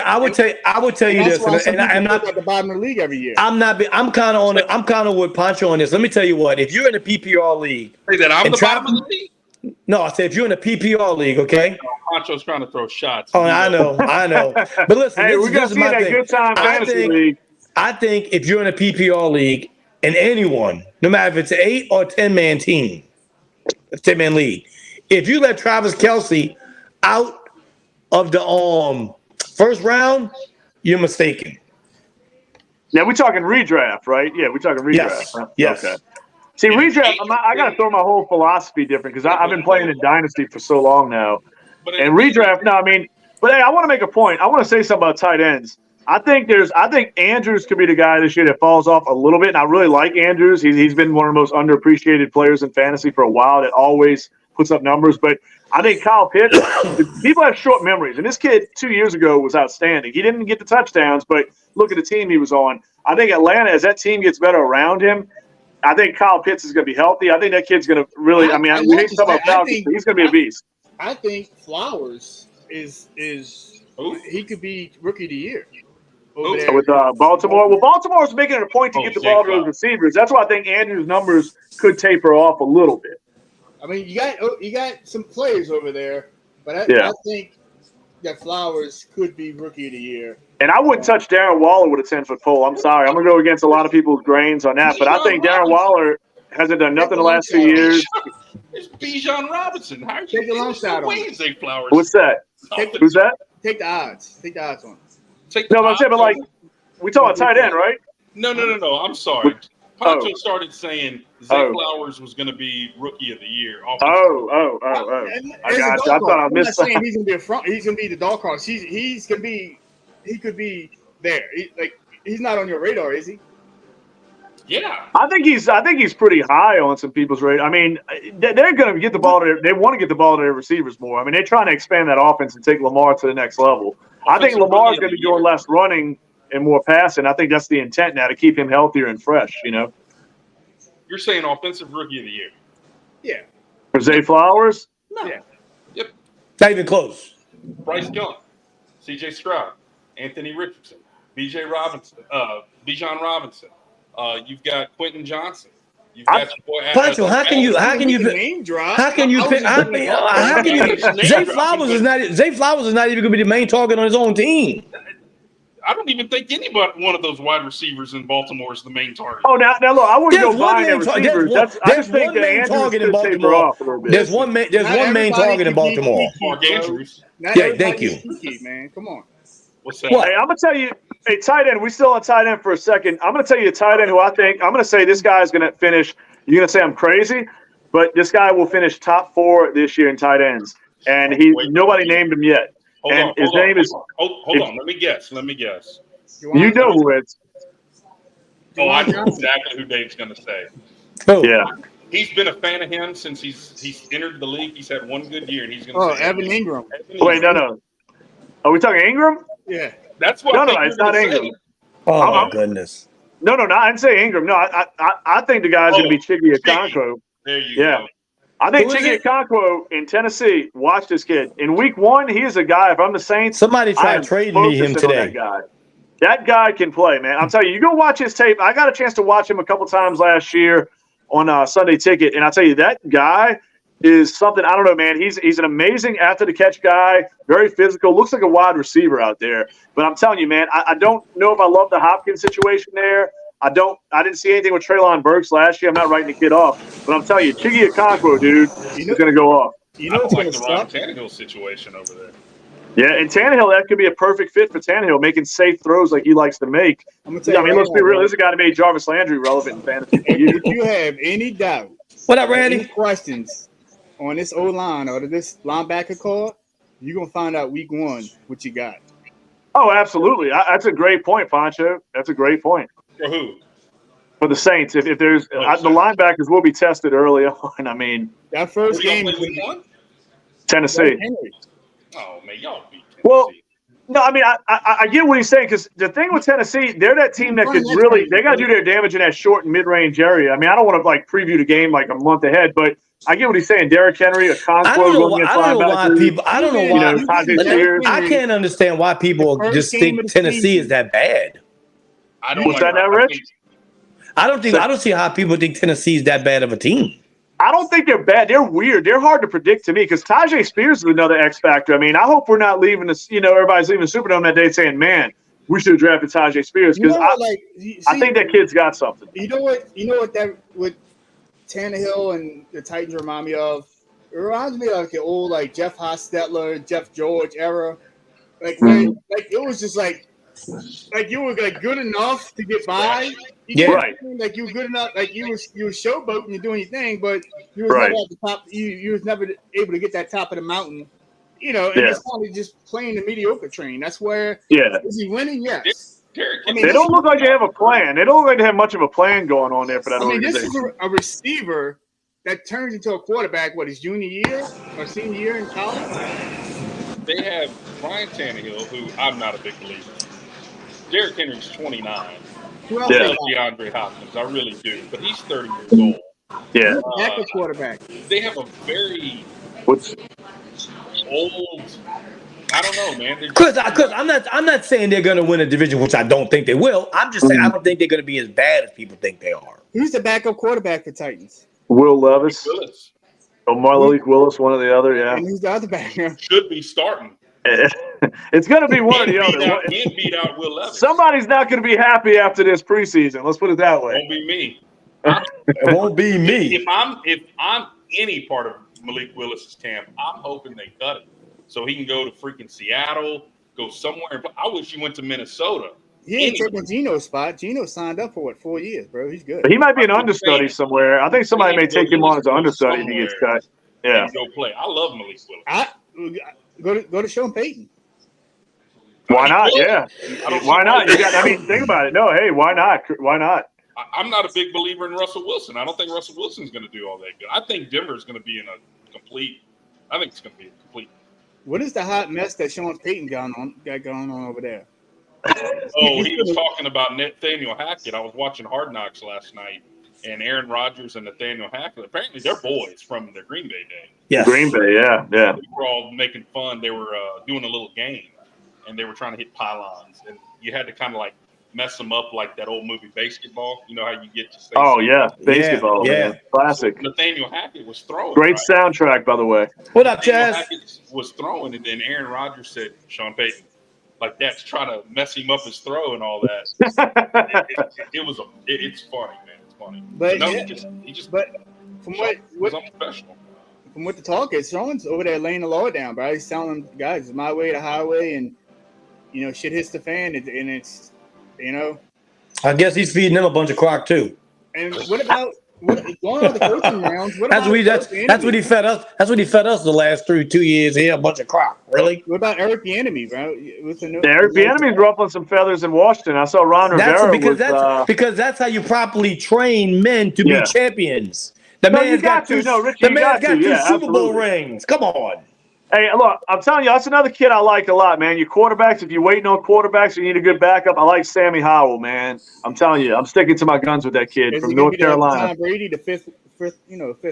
tell you this, and I'm not at the bottom of the league every year. I'm kind of with Pancho on this. Let me tell you what. If you're in a PPR league, say that I'm the bottom of the league. No, I say if you're in a PPR league, okay. Pancho's trying to throw shots. Oh, I know. But listen, hey, we're gonna see that good time fantasy league. I think if you're in a PPR league, and anyone, no matter if it's an 8 or 10-man team, a 10-man league. If you let Travis Kelce out of the first round, you're mistaken. Yeah, we're talking redraft, right? Yeah, we're talking redraft. Yes. Okay. See, redraft, I got to throw my whole philosophy different because I've been playing in Dynasty for so long now. And redraft, but hey, I want to make a point. I want to say something about tight ends. I think Andrews could be the guy this year that falls off a little bit. And I really like Andrews. He's been one of the most underappreciated players in fantasy for a while that always puts up numbers. But I think Kyle Pitts, people have short memories. And this kid 2 years ago was outstanding. He didn't get the touchdowns, but look at the team he was on. I think Atlanta, as that team gets better around him, I think Kyle Pitts is going to be healthy. I think that kid's going to really – we need to talk about Falcons, but he's going to be a beast. I think Flowers is he could be Rookie of the Year. With Baltimore. Well, Baltimore's making it a point to get the ball to those receivers. That's why I think Andrews' numbers could taper off a little bit. I mean, you got some players over there, but I think that Flowers could be Rookie of the Year. And I wouldn't touch Darren Waller with a 10-foot pole. I'm sorry. I'm going to go against a lot of people's grains on that. But I think Darren Waller hasn't done nothing the last 2 years. It's Bijan Robinson. How are you take a long shot on Flowers? What's that? Who's that? Take the odds. Take the odds on it. No, I'm saying, but like, we talking about tight end, right? No. I'm sorry. Pancho started saying Zay Flowers was going to be Rookie of the Year. I got you. I thought I missed something. I'm not saying he's going to be a front. He's going to be the dog horse. He could be there. He's not on your radar, is he? Yeah, I think he's pretty high on some people's radar. I mean, they're going to get the ball to. They want to get the ball to their receivers more. I mean, they're trying to expand that offense and take Lamar to the next level. I think Lamar's going to be doing less running and more passing. I think that's the intent now to keep him healthier and fresh. You know. You're saying offensive Rookie of the Year? Yeah. For Zay Flowers? No. Yeah. Yep. Not even close. Bryce Young, C.J. Stroud, Anthony Richardson, Bijan Robinson. You've got Quentin Johnson. You've got your boy. Pancho, how can you name drop? how can you pick? How can you? Zay Flowers is not even going to be the main target on his own team. I don't even think anybody, one of those wide receivers in Baltimore, is the main target. Oh, now look, I wouldn't There's go buying their receivers. There's one main target in Baltimore. There's one main target in Baltimore. Mark Andrews. Yeah, thank you. Man, come on. What's that? Hey, I'm gonna tell you, a tight end. We still on tight end for a second. I'm gonna tell you a tight end who I think I'm gonna say this guy is gonna finish. You're gonna say I'm crazy, but this guy will finish top 4 this year in tight ends, and nobody named him yet. Hold on. Let me guess. You know who it's. Oh, I know exactly who Dave's going to say. Oh yeah. He's been a fan of him since he's entered the league. He's had one good year, and he's going to say Evan Ingram. Wait, no. Are we talking Ingram? Yeah. That's what. No, it's not Ingram. Oh my goodness. No, I didn't say Ingram. No, I think the guy's going to be Chiggy Okonkwo. There you go. I think Chiggy Okonkwo in Tennessee. Watch this kid. In week 1, he is a guy. If I'm the Saints, somebody tried trading me him today. That guy can play, man. I'm telling you, you go watch his tape. I got a chance to watch him a couple times last year on Sunday Ticket, and I'll tell you, that guy is something. I don't know, man. He's an amazing after the catch guy. Very physical. Looks like a wide receiver out there. But I'm telling you, man, I don't know if I love the Hopkins situation there. I didn't see anything with Treylon Burks last year. I'm not writing the kid off. But I'm telling you, Chiggy Okonkwo, dude, is going to go off. I don't like the Ryan Tannehill situation over there. Yeah, and Tannehill, that could be a perfect fit for Tannehill, making safe throws like he likes to make. Let's be real. This is a guy that made Jarvis Landry relevant in fantasy. If you have any doubt, what up, Randy? Any questions on this O-line or this linebacker core, you're going to find out week 1 what you got. Oh, absolutely. That's a great point, Pancho. That's a great point. For who? For the Saints. If there's the linebackers will be tested early on. I mean, that first game was week 1? Tennessee. Oh, man, y'all beat Tennessee. Well, no, I mean, I get what he's saying, because the thing with Tennessee, they're that team that could really – they got to do their damage in that short and mid-range area. I mean, I don't want to, preview the game a month ahead, but I get what he's saying. Derrick Henry, a Okonkwo going against linebackers. I don't know why I can't understand why people just think Tennessee is that bad. I don't What's that now, Rich? I don't see how people think Tennessee is that bad of a team. I don't think they're bad. They're weird. They're hard to predict to me, because Tajay Spears is another X factor. I mean, I hope we're not leaving this. Everybody's leaving the Superdome that day saying, "Man, we should have drafted Tajay Spears," because I think that kid's got something. You know what Tannehill and the Titans remind me of? It reminds me of like the old Jeff Hostetler, Jeff George era. It was just like you were good enough to get by. Right. Like you were good enough. Like you were showboating, you're doing your thing, but you was never at the top. You was never able to get that top of the mountain. And it's probably just playing the mediocre train. That's where. Yeah. Is he winning? Yes. They don't look like they have a plan. They don't look like they have much of a plan going on there for that organization. This is a receiver that turns into a quarterback. His junior year or senior year in college? They have Ryan Tannehill, who I'm not a big believer. Derrick Henry's 29. I love DeAndre Hopkins. I really do. But he's 30 years old. Yeah. Backup quarterback. They have a very old. I don't know, man. Because I'm not saying they're going to win a division, which I don't think they will. I'm just saying I don't think they're going to be as bad as people think they are. Who's the backup quarterback for Titans? Will Levis. Malik Willis, one or the other, yeah. And who's the other backup? Should be starting. It's going to be one or the other. Can't beat out Will Levis. Somebody's not going to be happy after this preseason. Let's put it that way. Won't be me. It won't be me. If I'm any part of Malik Willis's camp, I'm hoping they cut it so he can go to freaking Seattle, go somewhere. I wish he went to Minnesota. He ain't taking Geno's spot. Geno signed up for 4 years, bro. He's good. But he might be an understudy somewhere. I think somebody may take him on as an understudy if he gets cut. Yeah. Go play. I love Malik Willis. Go to Sean Payton. Why not? Yeah. Why not? Think about it. No, hey, why not? Why not? I'm not a big believer in Russell Wilson. I don't think Russell Wilson's going to do all that good. I think Denver's going to be I think it's going to be a complete. What is the hot mess that Sean Payton got going on over there? Oh, he was talking about Nathaniel Hackett. I was watching Hard Knocks last night, and Aaron Rodgers and Nathaniel Hackett. Apparently, they're boys from the Green Bay day. Yes. Green Bay, yeah. We were all making fun. They were doing a little game, and they were trying to hit pylons, and you had to kind of like mess them up like that old movie Basketball. You know how you get to say Basketball. Yeah. Man. Classic. So Nathaniel Hackett was throwing. Great right? soundtrack, by the way. What up, Nathaniel Chaz? Hackett was throwing, and then Aaron Rodgers said, Sean Payton, like that's trying to mess him up his throw and all that. It's funny, man. It's funny. But no, yeah, he just but from was what unprofessional. from what the talk is, Sean's over there laying the law down, bro. He's telling them, guys, it's my way, the highway, and shit hits the fan, and it's I guess he's feeding them a bunch of crock too. And what about going on the coaching rounds? That's what he fed us. That's what he fed us the last 2 years here, a bunch of crock. Really? What about Eric Bieniemy, bro? Eric Bieniemy's ruffling some feathers in Washington. I saw Ron Rivera because that's how you properly train men to be champions. The man's got two Super Bowl rings. Come on. Hey, look, I'm telling you, that's another kid I like a lot, man. Your quarterbacks, if you're waiting on quarterbacks, you need a good backup. I like Sammy Howell, man. I'm telling you, I'm sticking to my guns with that kid from North Carolina. Tom Brady, the fifth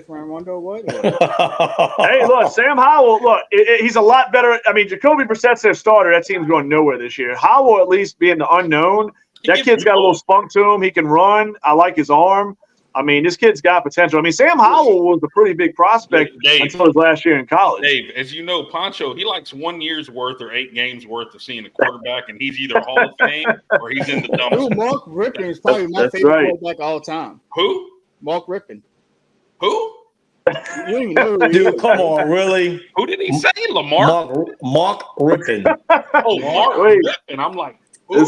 round wonder or what? Hey, look, Sam Howell, he's a lot better. I mean, Jacoby Brissett's their starter. That team's going nowhere this year. Howell, at least being the unknown, that kid's got a little spunk to him. He can run. I like his arm. I mean, this kid's got potential. I mean, Sam Howell was a pretty big prospect until his last year in college. Dave, as you know, Pancho, he likes 1 year's worth or 8 games worth of seeing a quarterback, and he's either Hall of Fame or he's in the dumpster. Mark Rippon is probably my favorite quarterback of all time. Who? Mark Rippon. Who? Dude, come on, really? Who did he say? Lamar? Mark Rippon. Oh, Mark Rippon. I'm like, who?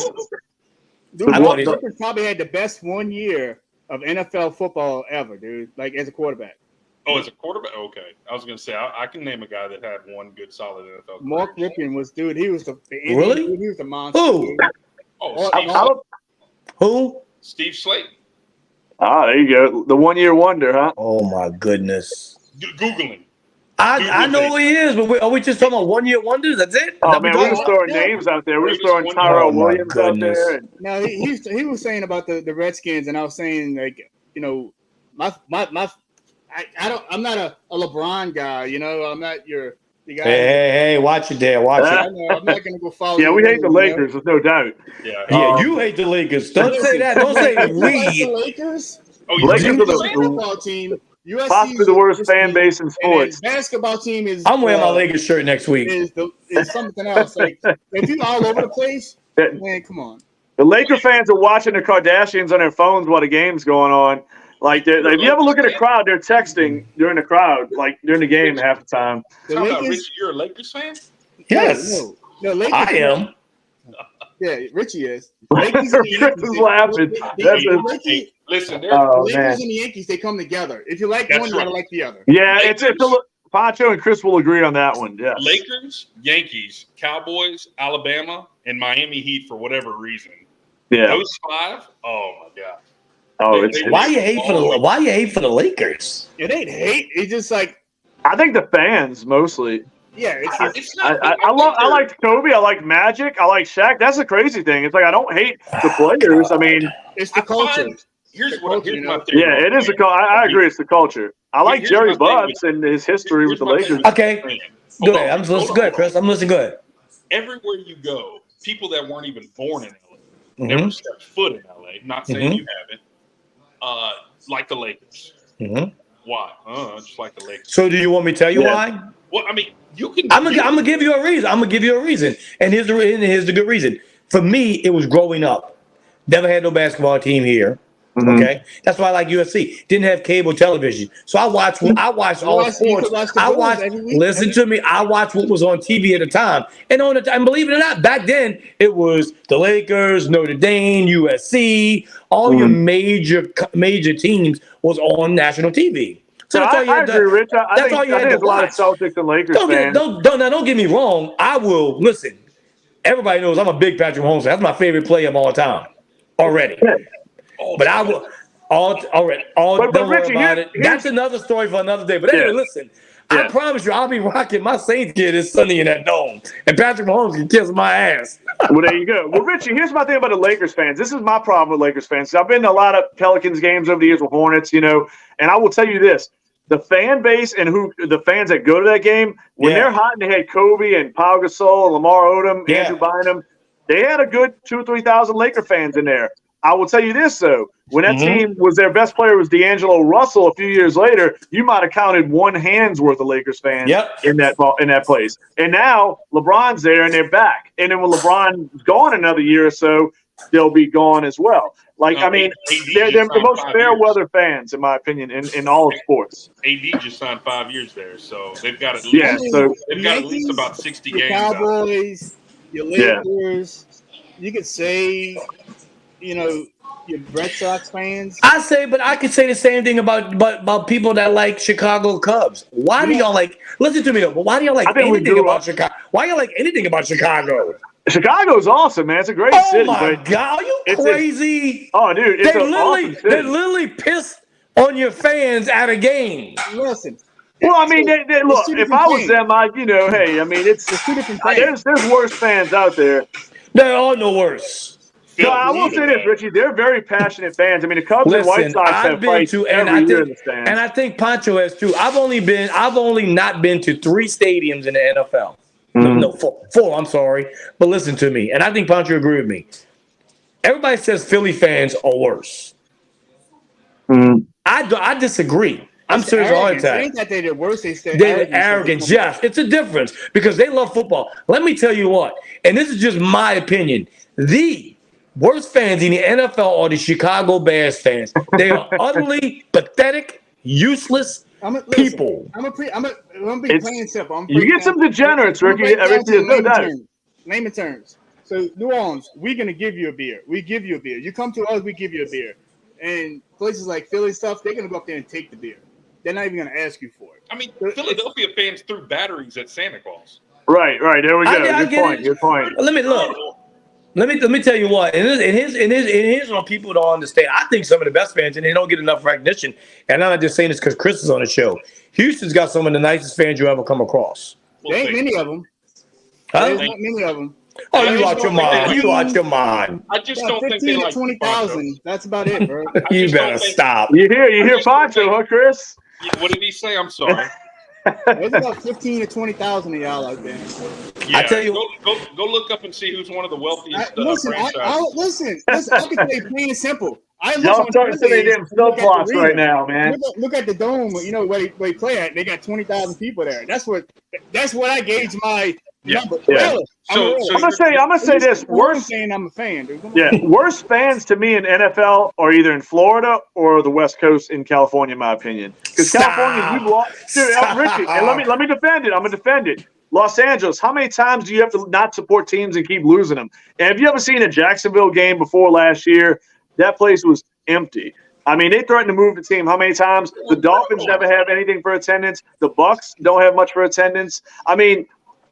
Dude, Mark Rippon probably had the best 1 year of NFL football ever, dude. Like as a quarterback. Oh, as a quarterback? Okay. I was going to say, I can name a guy that had one good solid NFL career. Mark Rippon was, dude, he was the really? He was the monster. Who? Who? Steve Slayton. Ah, there you go. The 1 year wonder, huh? Oh, my goodness. Googling. I know who he is, but are we just talking about 1 year wonders? That's it? Oh, man, we're just throwing names out there. We're just throwing Tyrell Williams out there. No, he was saying about the Redskins, and I was saying, like, I'm not a LeBron guy, I'm not your guy. Hey, watch it there. Watch it. I'm not going to go follow. Yeah, we hate the Lakers, there's no doubt. Yeah, you hate the Lakers. Don't say that. Don't say we. The Lakers? Oh, Lakers are the football team. USC possibly the worst fan base in sports. Basketball team is. I'm wearing my Lakers shirt next week. Is something else. Like if you're all over the place, man, come on. The Laker fans are watching the Kardashians on their phones while the game's going on. Like, if you ever look at a crowd, they're texting during the crowd, like during the game half the time. Richie, you're a Lakers fan? Yes. No, Lakers. I am. Yeah, Richie is. Chris is laughing. Listen, the Lakers and the Yankees, they come together. If you like one, you gotta like the other. Yeah, Pancho and Chris will agree on that one. Yeah. Lakers, Yankees, Cowboys, Alabama, and Miami Heat for whatever reason. Yeah. Those 5. Oh my god. Oh, why you hate for the Lakers? It ain't hate. It's just like I think the fans mostly. Yeah, it's not. I like Kobe. I like Magic. I like Shaq. That's the crazy thing. It's like I don't hate the players. I mean, it's the culture. Here's my theory. Yeah, it is the culture. I agree. It's the culture. I like Jerry Buss and his history with the Lakers. Okay, go ahead. I'm listening. Good, Chris. I'm listening. Good. Everywhere you go, people that weren't even born in LA, never stepped foot in LA. Not saying you haven't. Like the Lakers. Why? Just like the Lakers. So, do you want me to tell you why? Well, I mean, you can. I'm gonna give you a reason. And here's the good reason. For me, it was growing up. Never had no basketball team here. Okay, that's why I like USC. Didn't have cable television, so I watched all sports. Listen to me. I watched what was on TV at the time, and believe it or not, back then it was the Lakers, Notre Dame, USC, all your major teams was on national TV. So that's all you had to do. Rich. I think there's a lot of Celtics and Lakers fans. Don't get me wrong. I will listen. Everybody knows I'm a big Patrick Mahomes fan. That's my favorite player of all time already. But I will don't worry about it. That's another story for another day. But anyway, listen, I promise you, I'll be rocking my Saints gear this Sunday in that dome, and Patrick Mahomes can kiss my ass. Well, there you go. Well, Richie, here's my thing about the Lakers fans. This is my problem with Lakers fans. I've been to a lot of Pelicans games over the years with Hornets, and I will tell you this. The fan base and the fans that go to that game, when they're hot and they had Kobe and Pau Gasol, Lamar Odom, Andrew Bynum, they had a good 2,000 or 3,000 Laker fans in there. I will tell you this, though. When that team was their best player was D'Angelo Russell a few years later, you might have counted one hand's worth of Lakers fans in that place. And now LeBron's there and they're back. And then when LeBron's gone another year or so, they'll be gone as well. Like, they're the most fair weather fans, in my opinion, in all of sports. AD just signed 5 years there, so they've got at least about 60 games. Cowboys, your Lakers. You could say, your Red Sox fans. But I could say the same thing about people that like Chicago Cubs. Why do y'all listen to me though, but why do y'all like anything about Chicago? Why y'all like anything about Chicago? Chicago's awesome, man. It's a great city. Oh my God, are you crazy? Dude, it's awesome city. They literally pissed on your fans at a game. Listen. Well, I mean, they look. If I was them, it's two different fans. There's worse fans out there. There are no worse. No, I will say this, Richie. They're very passionate fans. I mean, the Cubs and White Sox have fights every year in the stands. And I think Pancho has too. I've only not been to 3 stadiums in the NFL. No, 4. I'm sorry, but listen to me, and I think Pancho agree with me. Everybody says Philly fans are worse. I disagree. I'm serious all the time. They ain't that they're the worst. They're arrogant. Yes, it's a difference because they love football. Let me tell you what, and this is just my opinion. The worst fans in the NFL are the Chicago Bears fans. They are utterly pathetic, useless people. I'm gonna be plain and simple. You get some degenerates, Ricky. Name and terms. So New Orleans, we're gonna give you a beer. We give you a beer. You come to us, we give you a beer. And places like Philly stuff, they're gonna go up there and take the beer. They're not even gonna ask you for it. I mean, Philadelphia fans threw batteries at Santa Claus. Right. There we go. Good point. Let me tell you what. And here's what people don't understand. I think some of the best fans, and they don't get enough recognition. And I'm not just saying this because Chris is on the show. Houston's got some of the nicest fans you ever come across. There ain't many of them. There's not many of them. Oh, you out your mind. I just don't think they like 20,000. That's about it, bro. You better stop. You hear Pancho, huh, Chris? What did he say? I'm sorry. There's about 15 to 20,000 of y'all out there. Yeah, I tell you, go look up and see who's one of the wealthiest franchises. Listen. I can say plain and simple. Y'all starting to say damn subplots right now, man. Look at the dome. Where they play at. They got 20,000 people there. That's what I gauge my number. Yeah. Really, I'm gonna say this. Worst saying I'm a fan, dude. Worst fans to me in NFL are either in Florida or the West Coast in California, in my opinion. Because California, you lost. Dude, Richie, and let me defend it. I'm gonna defend it. Los Angeles, how many times do you have to not support teams and keep losing them? And have you ever seen a Jacksonville game before last year? That place was empty. I mean, they threatened to move the team how many times? The Dolphins never have anything for attendance. The Bucks don't have much for attendance. I mean,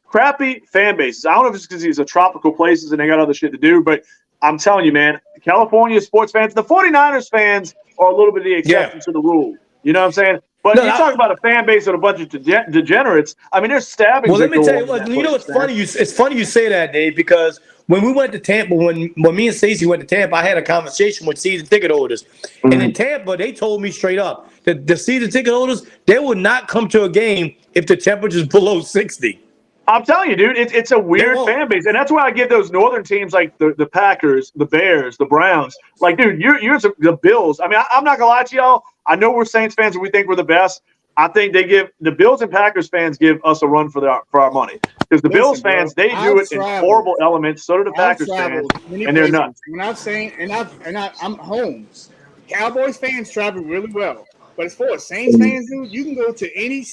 crappy fan bases. I don't know if it's because these are tropical places and they got other shit to do, but I'm telling you, man, California sports fans, the 49ers fans are a little bit of the exception to the rule. You know what I'm saying? But you talk about a fan base of a bunch of degenerates. I mean, they're stabbing. Well, let me tell you what. You know, it's funny. It's funny you say that, Dave, because when we went to Tampa, when me and Stacey went to Tampa, I had a conversation with season ticket holders, and in Tampa, they told me straight up that the season ticket holders, they would not come to a game if the temperature's below 60. I'm telling you, dude, it's a weird fan base, and that's why I give those northern teams like the Packers, the Bears, the Browns. Like, dude, you're the Bills. I mean, I'm not gonna lie to y'all. I know we're Saints fans and we think we're the best. I think they give the Bills and Packers fans give us a run for our money because the Bills fans they do it in horrible elements. So do the Packers fans, and they're nuts. When I'm saying, I'm home. Cowboys fans travel really well, but as far as Saints fans, dude, you can go to any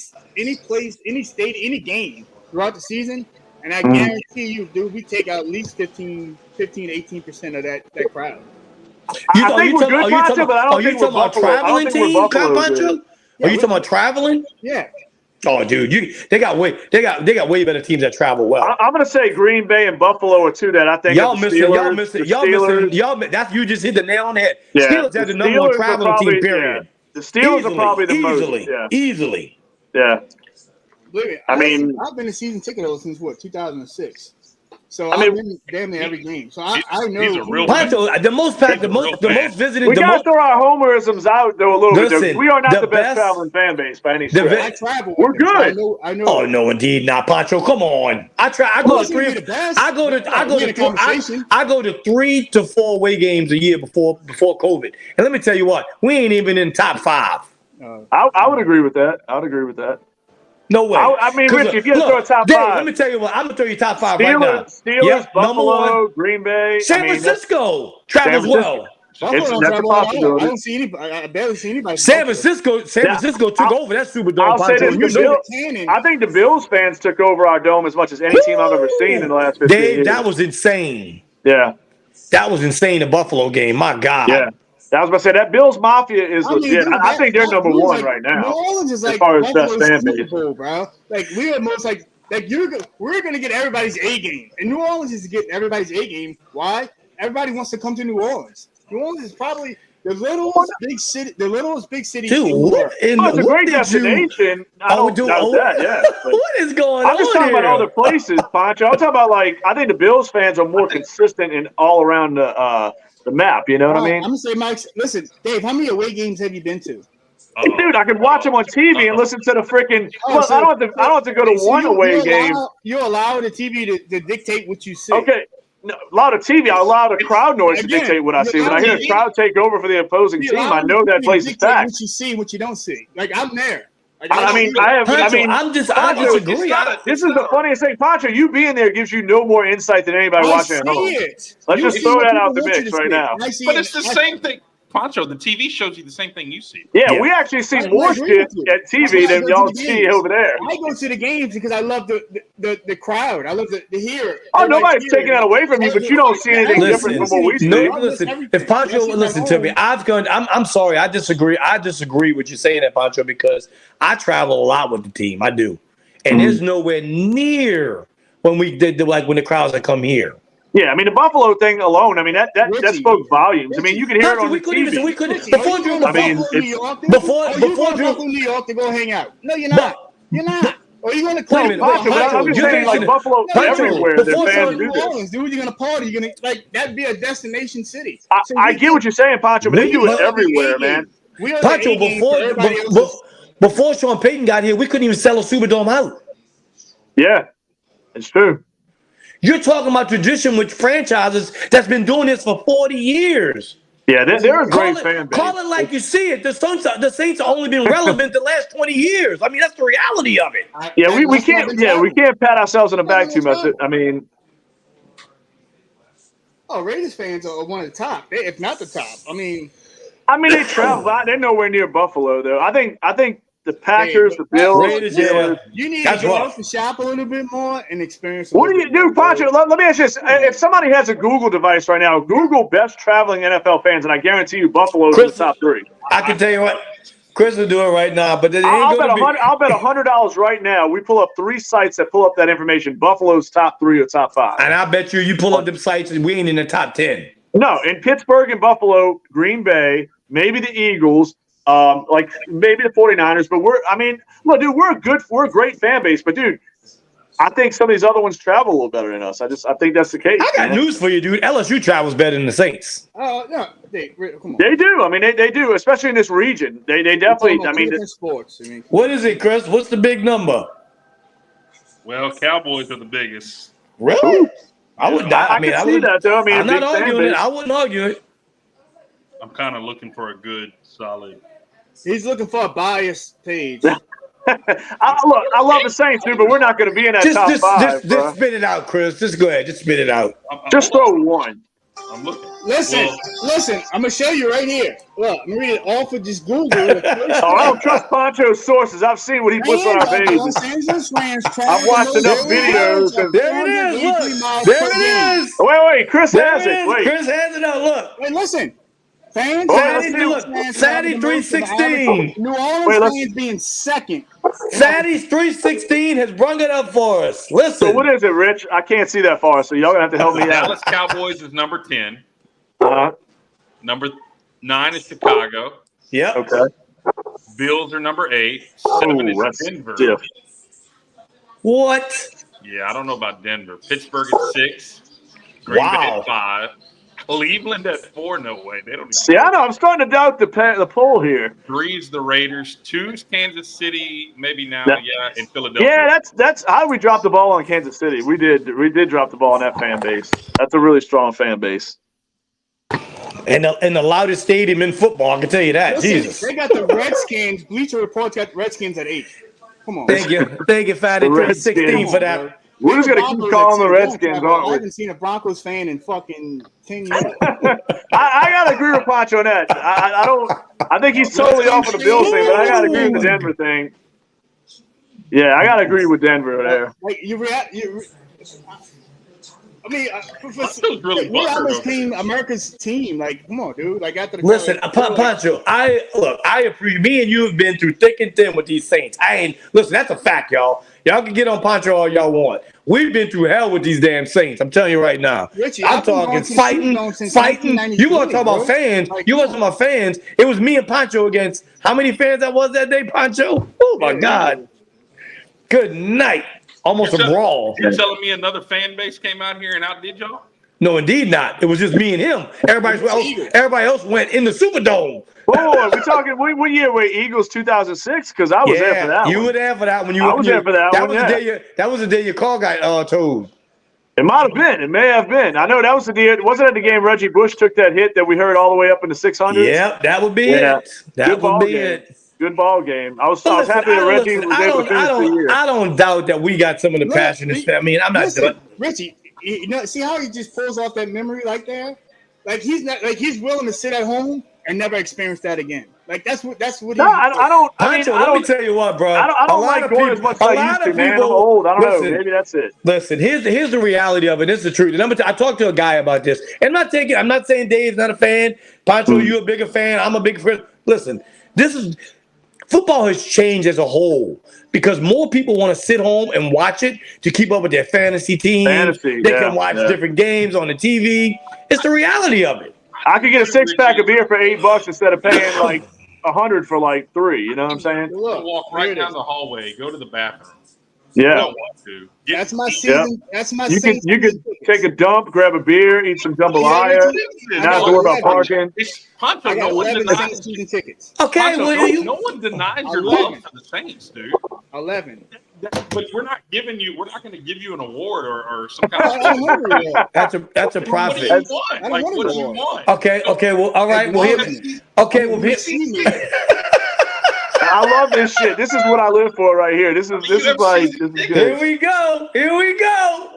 place, any state, any game throughout the season, and I guarantee you, dude, we take out at least 18% of that crowd. I think we're good, Pancho, but I don't think we're Buffalo. Traveling team, Pancho? Are you talking about traveling? Yeah. Oh, dude, they got way better teams that travel well. I'm gonna say Green Bay and Buffalo are two that I think y'all missing. That's you just hit the nail on the head. Yeah. Steelers have the number one traveling team. Period. Yeah. The Steelers are probably the most. Easily. Yeah. believe me, I've been a season ticket holder since 2006. So I've been damn near every game. So I know he's a real Pancho, the most visited. We got to throw our homerisms out though a little bit. We are not the best traveling fan base by any stretch. I travel. We're good. So I know. Oh no, indeed not, Pancho. Come on. I go to 3 to 4 away games a year before COVID. And let me tell you what, we ain't even in top 5. I would agree with that. No way. I mean, Rich, if you had to throw a top 5. Let me tell you what. I'm going to throw you top 5 right now. Steelers, Buffalo, Green Bay. San Francisco travels well. That's a possibility. I don't see anybody. I barely see anybody. San Francisco took over that Superdome. I'll say this, I think the Bills fans took over our dome as much as any team I've ever seen in the last 15 years. That was insane. Yeah. That was insane, the Buffalo game. My God. Yeah. I was about to say that Bills Mafia is legit. I think they're number 1 right now. New Orleans is like as far as best fan base, bro. Like we are most like we're gonna get everybody's A game, and New Orleans is getting everybody's A game. Why? Everybody wants to come to New Orleans. New Orleans is probably the littlest big city. The littlest big city. Dude, it's a great destination. I don't doubt that. Yeah. What is going on? I'm just talking about other places, Pancho. I'm talking about I think the Bills fans are more consistent and all around the map. You know what I mean? I'm gonna say, Mike. Listen, Dave. How many away games have you been to? Dude, I can watch them on TV and listen to the freaking. I don't have to go to one away game. You allow the TV to dictate what you see. Okay. No, a lot of TV. I allow the crowd noise to dictate what I see. When I hear a crowd take over for the opposing team, I know that place is packed. What you see, what you don't see. Like I'm there. I disagree. This is the funniest thing, Pancho. You being there gives you no more insight than anybody watching at home. Let's just throw that out the mix right now. But it's the same thing. Pancho, the TV shows you the same thing you see. Yeah, we actually see more shit at TV than y'all see over there. I go to the games because I love the crowd. I love to hear. Oh, nobody's taking that away from you, but you don't see anything different from what we see. Listen, if Pancho, listen to me. I'm sorry. I disagree. I disagree with you saying that, Pancho, because I travel a lot with the team. I do, and there's nowhere near when we did when the crowds that come here. Yeah, I mean the Buffalo thing alone. I mean that spoke volumes. I mean you could hear it on TV. We couldn't before Drew. Before Drew, New York to go hang out. No, you're not. You're not. Or you going to claim it? I'm just saying, like Buffalo everywhere. Their fans do this. Dude, you're going to party. You're going to that'd be a destination city. I get what you're saying, Pancho, but they do it everywhere, man. Pancho, before Sean Payton got here, we couldn't even sell a Superdome out. Yeah, it's true. You're talking about tradition with franchises that's been doing this for 40 years. Yeah, they're a great fan base. Call it like you see it. The Saints have only been relevant the last 20 years. I mean, that's the reality of it. We can't pat ourselves on the back too much. I mean, Raiders fans are one of the top, if not the top. I mean, they travel out. They're nowhere near Buffalo, though. I think the Packers, the Bills, Raiders, you need to go out to shop a little bit more and experience. What do you do, Pancho? Let me ask you this: if somebody has a Google device right now, Google best traveling NFL fans, and I guarantee you, Buffalo's in the top 3. I can tell you what, Chris will do it right now, but I'll bet $100 right now. We pull up 3 sites that pull up that information. Buffalo's top 3 or top 5, and I bet you pull up them sites and we ain't in the top 10. No, in Pittsburgh and Buffalo, Green Bay, maybe the Eagles. Like maybe the 49ers, but look, dude, we're a great fan base, but dude, I think some of these other ones travel a little better than us. I think that's the case. I got news for you, dude. LSU travels better than the Saints. Oh no, come on. They do. I mean, they do, especially in this region. They definitely. I mean, sports. What is it, Chris? What's the big number? Well, Cowboys are the biggest. Really? I would. I can see that though. I mean, I'm not arguing it. I wouldn't argue it. I'm kind of looking for a good, solid. He's looking for a biased page. I love the Saints, dude, but we're not going to be in that top 5. Just spit it out, Chris. Just go ahead. Just spit it out. Just throw one. I'm looking. Listen. I'm going to show you right here. Look, I'm reading it off of just Google. I don't trust Pancho's sources. I've seen what he puts on our pages. I've watched enough videos. There it is. Look. There it is. Wait. Chris has it. Wait. Chris has it out. Look. Wait, listen. Fans, Sadie 316. New Orleans fans being second. Saddie's 316 has brung it up for us. Listen. So what is it, Rich? I can't see that far, so y'all gonna have to help me out. Dallas Cowboys is number 10. Number 9 is Chicago. Yeah. Okay. Bills are number 8. 7 is Denver. What? Yeah, I don't know about Denver. Pittsburgh at 6. Green Bay Wow. at 5. Cleveland at 4. No way. They don't even See, I know. I'm starting to doubt the poll here. 3's the Raiders. 2's Kansas City. Maybe now, Yeah. in Philadelphia. Yeah, that's how we dropped the ball on Kansas City. We did drop the ball on that fan base. That's a really strong fan base. And the loudest stadium in football, I can tell you that. Listen, Jesus. they got the Redskins. Bleacher Report's got the Redskins at 8. Come on. Thank you, Fatty. The Redskins. 16 for that. We're just gonna keep calling the Redskins, I aren't we? haven't seen a Broncos fan in fucking 10 years. I gotta agree with Pancho on that. I don't. I think he's totally off of the Bills thing, but I gotta agree with the Denver thing. Yeah, I gotta agree with Denver there. Like I mean, Pancho's really we butthurt almost over came America's team. Like, come on, dude. Like after the Listen, Pancho, I appreciate. Me and you have been through thick and thin with these Saints. Listen. That's a fact, y'all. Y'all can get on Pancho all y'all want. We've been through hell with these damn Saints. I'm telling you right now. Richie, I'm I've been talking going to the fighting. Superdome since You want to talk 1993, about fans? Like, You want to talk about fans? It was me and Pancho against how many fans that was that day, Pancho? Oh my God! Good night. Almost a brawl. You're telling me another fan base came out here and outdid y'all? No, indeed not. It was just me and him. Everybody else went in the Superdome. Oh, we talking? What year? Wait, Eagles 2006? Because I was there for that. You one. were there for that one. I was there for that one. That was the day your call got towed. It might have been. It may have been. I know that was the day. Wasn't it the game Reggie Bush took that hit that we heard all the way up in the 600s? Yep, that would be it. That would be it. Good ball game. I was happy that Reggie was able to finish the year. I don't doubt that we got some of the passion. I mean, I'm not. Richie, see how he just pulls off that memory like that? Like he's willing to sit at home and never experience that again. Like that's what. No, I don't. Pancho, let me tell you what, bro. I don't like going as much as I used to, man. I'm old. I don't know. Maybe that's it. Listen, here's the reality of it. This is the truth. And I talked to a guy about this. And I'm not saying Dave's not a fan. Pancho, you a bigger fan. I'm a big fan. Listen, football has changed as a whole because more people want to sit home and watch it to keep up with their fantasy team. They can watch different games on the TV. It's the reality of it. I could get a 6-pack of beer for $8 instead of paying like $100 for like 3. You know what I'm saying? Look, walk right down the hallway, go to the bathroom. Yeah. Don't want to. That's my season. Yep. That's my. You could take a dump, grab a beer, eat some jambalaya, not have to worry about parking. Pancho, I got no one 11 denies season tickets. Okay, Pancho, no one denies your love for the Saints, dude. 11. But we're not going to give you an award or some kind of. That's a profit. What do you want? Okay. Well, all right. Well, I love this shit. This is what I live for right here. This is good. Here we go.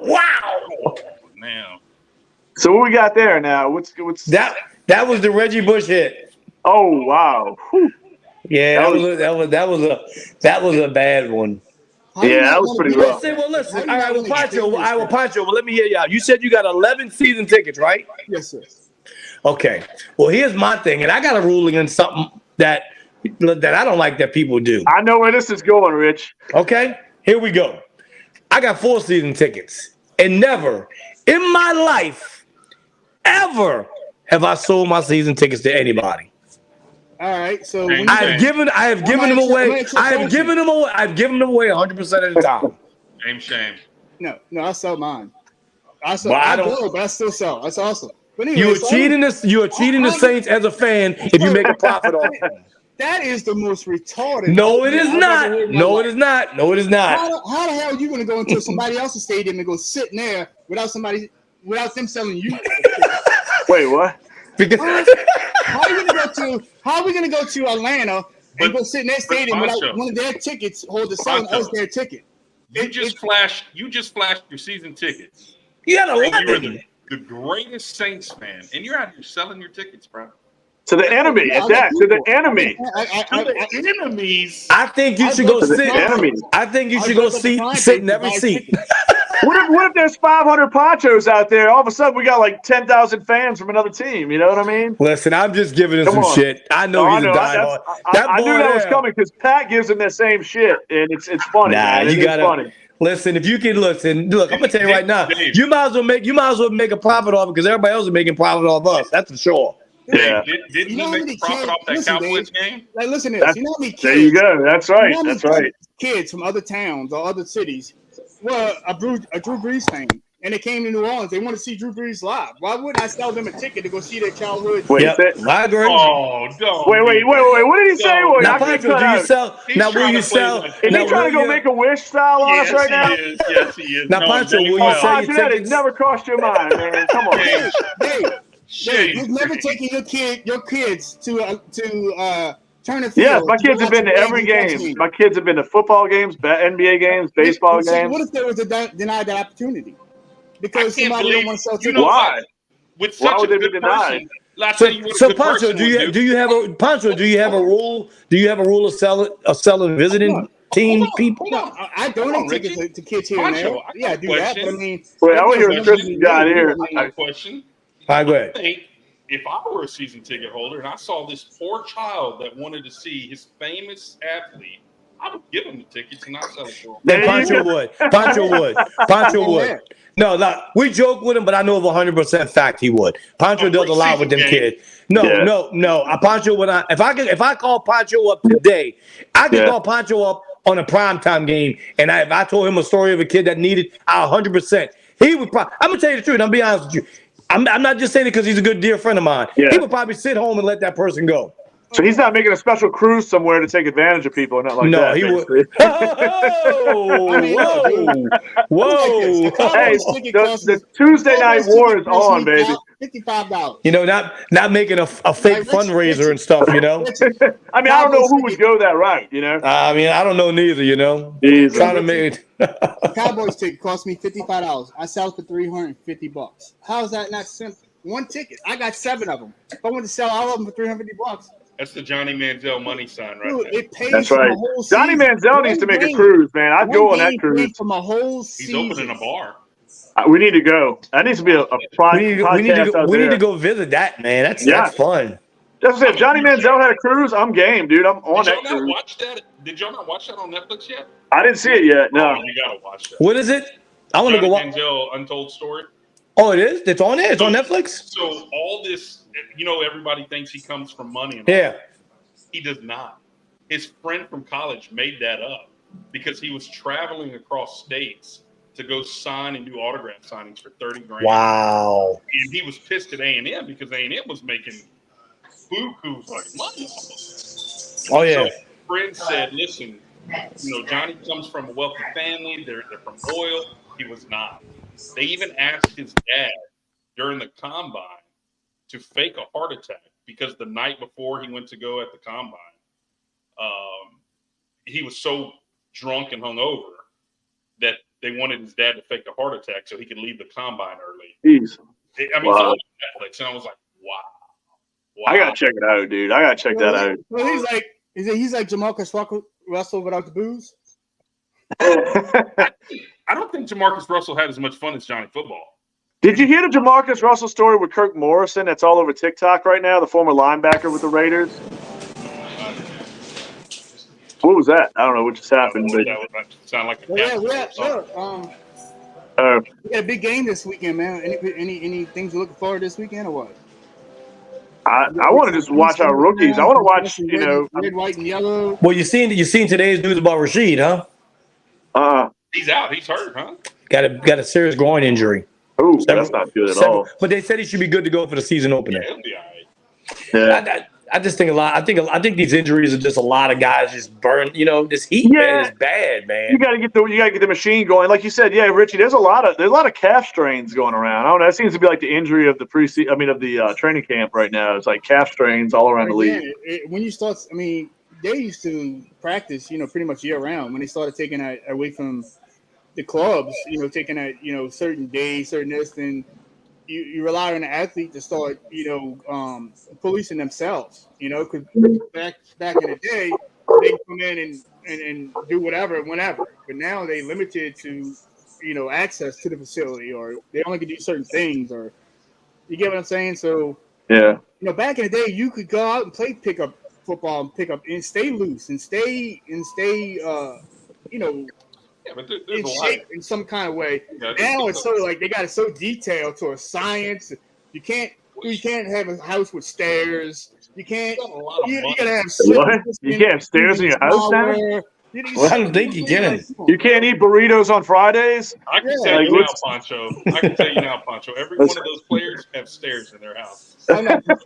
Wow. Now. So what we got there now? What's that was the Reggie Bush hit. Oh wow. Whew. Yeah, that was a bad one. Yeah, that was pretty rough. Listen. All right, well, Pancho. Well, let me hear you out. You said you got 11 season tickets, right? Yes, sir. Okay. Well, here's my thing, and I got a ruling on something that I don't like that people do. I know where this is going, Rich. Okay, here we go. I got 4 season tickets, and never in my life ever have I sold my season tickets to anybody. All right, so I have given them away. I've given them away 100% of the time. Shame. No, I sell mine. I still sell. That's awesome. But anyway, You are cheating the Saints as a fan if you make a profit off them. That is the most retarded. No, it is not. No, it is not. How the hell are you going to go into somebody else's stadium and go sit in there without them selling you? Wait, what? How are we going to go to Atlanta and go sit in their stadium without one of their tickets holder selling us their ticket? You just flashed your season tickets. You got 11. You were the greatest Saints fan, and you're out here selling your tickets, bro. To the enemy, at that. To the enemy. To the enemies. I think you should go sit. I think you should go sit in every seat. What if there's 500 Panchos out there? All of a sudden, we got like 10,000 fans from another team. You know what I mean? Listen, I'm just giving him some shit. I know he's a diehard. I knew that was coming because Pat gives him that same shit, and it's funny. Nah, man. you gotta funny. Listen. If you can listen, look, I'm gonna tell you right now. You might as well make a profit off it because everybody else is making profit off us. That's for sure. Yeah. Didn't he make a profit off that Cowboys game? Like, listen to this. You know how many kids? There you go. That's right. That's right. Kids from other towns or other cities were a Drew Brees fan, and they came to New Orleans. They want to see Drew Brees live. Why wouldn't I sell them a ticket to go see their childhood? Wait, Yep, I agree. Oh, don't. wait. What did he say? Wait, Now, I can't Pancho, cut do you out. sell? He's Now, will trying you to play sell? that. Is Now, he trying to will go you? make a wish style on us Yes, right he now? is. Yes, he is. Now, No, Pancho, very will you well. sell your Pancho, that has tickets? never crossed your mind, man. Come on. Hey, Shame. you've never taken your kids to turn the field. Yes, my kids have been to every Yankee game. My kids have been to football games, NBA games, baseball See, games. what if there was denied that opportunity? I Because can't somebody believe don't want to sell tickets. you know Why? what? With Why such a would they be good denied? person, I'll tell you what a So good Pancho, person would do you have a Pancho? Do you have a rule? Do you have a rule of selling visiting team people? No, I donate tickets to kids here and there. Pancho, I Yeah, I got a do that. But I question. mean, Wait, I want to hear what what Chris got here. I got a question. Hi, go I ahead. think if I were a season ticket holder and I saw this poor child that wanted to see his famous athlete, I would give him the tickets and not sell it for him. Then There you Pancho go. would. Pancho would. Pancho would. No, we joke with him, but I know of 100% fact he would. Pancho does a lot with them kids. No. Pancho would not. If I call Pancho up today, I could call Pancho up on a primetime game, and if I told him a story of a kid that needed 100%, he would. I'm gonna tell you the truth. I'm be honest with you. I'm not just saying it because he's a good dear friend of mine. Yeah. He would probably sit home and let that person go. So he's not making a special cruise somewhere to take advantage of people or not like that. No, he would. Whoa. Hey, the Tuesday night war is on, baby. $55. You know, not making a fake fundraiser and stuff, you know? I mean, I don't know who would go that route, you know? I mean, I don't know neither, you know? Jesus. Trying to make it. Cowboys ticket cost me $55. I sell it for $350. How is that not simple? One ticket. I got 7 of them. If I want to sell all of them for $350, That's the Johnny Manziel money sign right dude, there. it pays That's for right. the whole Johnny season. Manziel needs to make a cruise, man. I'd go on that cruise. From a whole He's season. opening a bar. We need to go. That needs to be a podcast we need to go visit that, man. That's fun. That's it. Johnny Manziel had a cruise. I'm game, dude. I'm on that cruise. Did y'all not watch that on Netflix yet? I didn't see it yet. No. Oh, you gotta watch that. What is it? I want to go watch. Manziel Untold Story. Oh, it is? It's on there? It's on Netflix? So all this, everybody thinks he comes from money. And Yeah. He does not. His friend from college made that up because he was traveling across states to go sign and do autograph signings for $30,000. Wow. And he was pissed at A&M because A&M was making bukus like money. Oh, yeah. So friend said, listen, Johnny comes from a wealthy family. They're from oil. He was not. They even asked his dad during the combine to fake a heart attack because the night before he went to go at the combine, he was so drunk and hungover that they wanted his dad to fake a heart attack so he could leave the combine early. Jeez. I mean, wow. Netflix, and I was like, wow. I gotta check it out, dude. I gotta check that out. Well, he's like Jamarcus Russell without the booze. I don't think Jamarcus Russell had as much fun as Johnny Football. Did you hear the Jamarcus Russell story with Kirk Morrison? That's all over TikTok right now, the former linebacker with the Raiders. What was that? I don't know what just happened. But... That sound like a we got a big game this weekend, man. Any things you're looking forward to this weekend or what? I want to just watch our rookies. I want to watch, red, white, and yellow. Well, you seen today's news about Rashid, huh? He's out. He's hurt, huh? Got a serious groin injury. Oh, that's not good at all. But they said he should be good to go for the season opener. Yeah, he'll be all right. Yeah. I just think a lot. I think these injuries are just a lot of guys just burn. This heat, man, is bad, man. You got to get the machine going, like you said. Yeah, Richie. There's a lot of calf strains going around. I don't know. That seems to be like the injury of the training camp right now. It's like calf strains all around the league. When you start, they used to practice, pretty much year round. When they started taking that away from the clubs, taking that, certain days, certain this, then you rely on the athlete to start, policing themselves, because back in the day, they come in and do whatever, whenever. But now they limited to, access to the facility, or they only can do certain things, or you get what I'm saying? So, yeah, back in the day, you could go out and play pickup football and stay loose and stay, Yeah, but in shape in some kind of way. Now it's sort of like they got it so detailed to a science. You can't have a house with stairs. You can't. You gotta have. What? You can't have stairs in your house now? I don't think you can. You can't eat burritos on Fridays. I can Yeah, tell you now, let's- Pancho. I can tell you now, Pancho. Every one of those players have stairs in their house. I know. That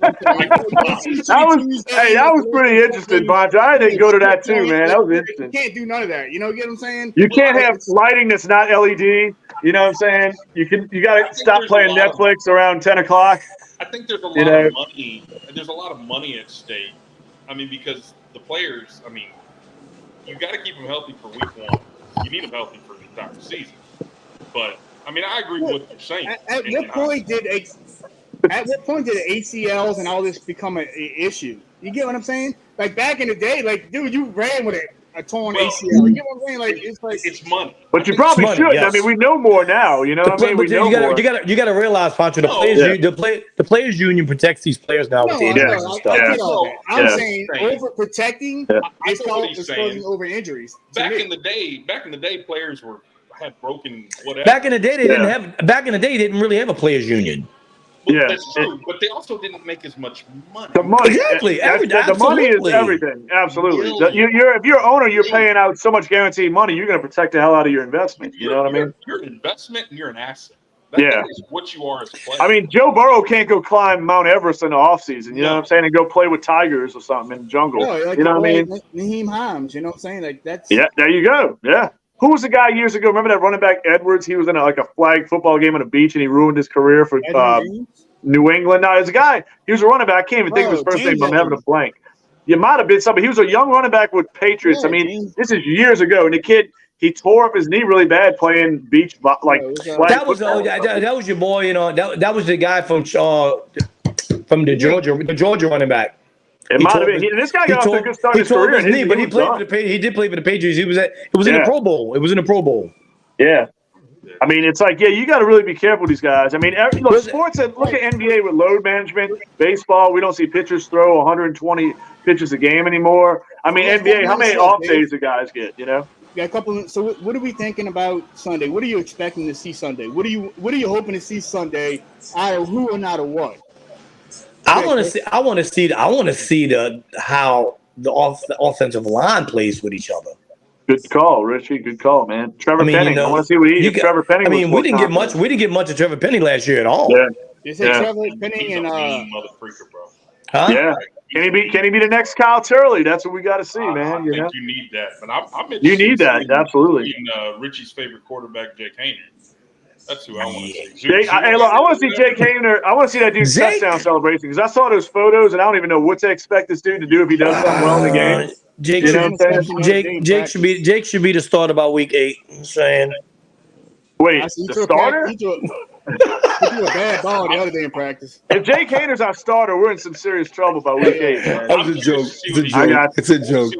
was pretty interesting, Bonjo. I didn't go to that too, man. That was You interesting. can't do none of that. You know what I'm saying? You can't have lighting that's not LED. You know what I'm saying? You got to stop playing Netflix around 10 o'clock. I think there's a lot of money. There's a lot of money at stake. I mean, because the players. I mean, you got to keep them healthy for week one. You need them healthy for the entire season. But I mean, I agree with what you're saying. At what point did the ACLs and all this become an issue? You get what I'm saying? Like back in the day, like dude, you ran with a torn ACL. You get what I'm saying? Like it's money. But you probably money, should. yes. I mean, we know more now. You know what I mean? We know more. You got to realize, Pancho, the players union protects these players now with the injuries and stuff. I'm saying overprotecting is causing over injuries. Back in the day, players had broken whatever. Back in the day, they didn't really have a players union. Well, that's true, but they also didn't make as much money. The money, exactly. The money is everything. Absolutely. If you're an owner, you're paying out so much guaranteed money. You're going to protect the hell out of your investment. You know what I mean? You're an investment and you're an asset. That is what you are as a player. I mean, Joe Burrow can't go climb Mount Everest in the offseason. You know what I'm saying? And go play with tigers or something in the jungle. Like you know what I mean? Naheem Hines. You know what I'm saying? Like that's. Yeah, there you go. Yeah. Who was the guy years ago? Remember that running back Edwards? He was in a flag football game on a beach, and he ruined his career for New England. No, there's a guy. He was a running back. I can't even think of his first name. I'm having a blank. You might have been somebody. He was a young running back with Patriots. Yeah, I mean, this is years ago, and the kid he tore up his knee really bad playing beach that was your boy. You know that was the guy from the Georgia running back. It might have been. This guy got off to a good start in his career. His knee, but he played for the He did play for the Patriots. It was in the Pro Bowl. It was in the Pro Bowl. Yeah. I mean, it's like, you got to really be careful with these guys. I mean, sports, look at NBA with load management, baseball, we don't see pitchers throw 120 pitches a game anymore. I mean, NBA, how many off days do guys get, you know? Yeah, a couple. So what are we thinking about Sunday? What are you expecting to see Sunday? What are you hoping to see Sunday out of who and out of what? I want to see how the offensive line plays with each other. Good call, Richie. Good call, man. Trevor Penning. I want to see what he. Trevor Penning. I mean, we didn't get much. We didn't get much of Trevor Penning last year at all. Yeah. You say Trevor Penning and mother freaker, bro. Huh? Yeah. Can he be the next Kyle Turley? That's what we got to see, man. I think you need that, but I'm you need that, absolutely. Richie's favorite quarterback, Jake Hayner. That's who I want to see. I want to see Jake Hayner. I want to see that dude's touchdown celebration because I saw those photos and I don't even know what to expect this dude to do if he does something well in the game. Jake should be the starter by week 8. I'm saying. Wait, the starter? He threw a bad ball the other day in practice. If Jake Hayner's our starter, we're in some serious trouble by week 8. Man. That was a joke. It's a joke.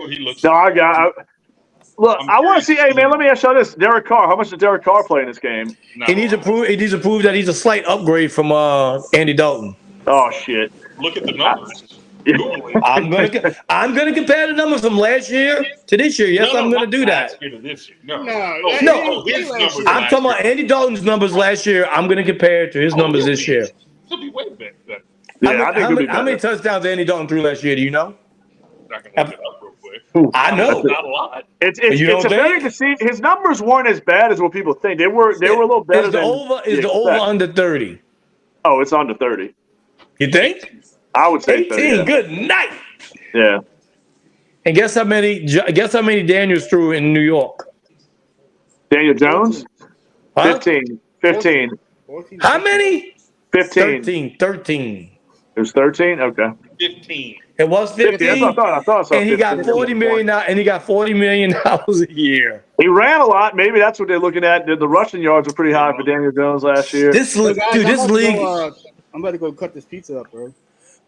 No, I want to see. Hey, man, let me ask you this: Derek Carr. How much did Derek Carr play in this game? No. He needs to prove that he's a slight upgrade from Andy Dalton. Oh shit! Look at the numbers. I'm gonna compare the numbers from last year to this year. Yes, I'm gonna do that. No. I'm talking about Andy Dalton's numbers last year. I'm gonna compare it to his numbers this year. He'll be way better. How many touchdowns Andy Dalton threw last year? Do you know? I can look it up real quick. I know. Not a lot. It's a very deceiving. His numbers weren't as bad as what people think. They were a little better. Is the over under 30? Oh, it's under 30. You think? I would say 18. 30, yeah. Good night. Yeah. And guess how many Daniels threw in New York? Daniel Jones? Huh? 15. How many? 15. 13. It was 13? Okay. 15. It was 15. I thought so. And he got $40 million now, and he got $40 million a year. He ran a lot. Maybe that's what they're looking at. The rushing yards were pretty high for Daniel Jones last year. This league. I'm about to go cut this pizza up, bro.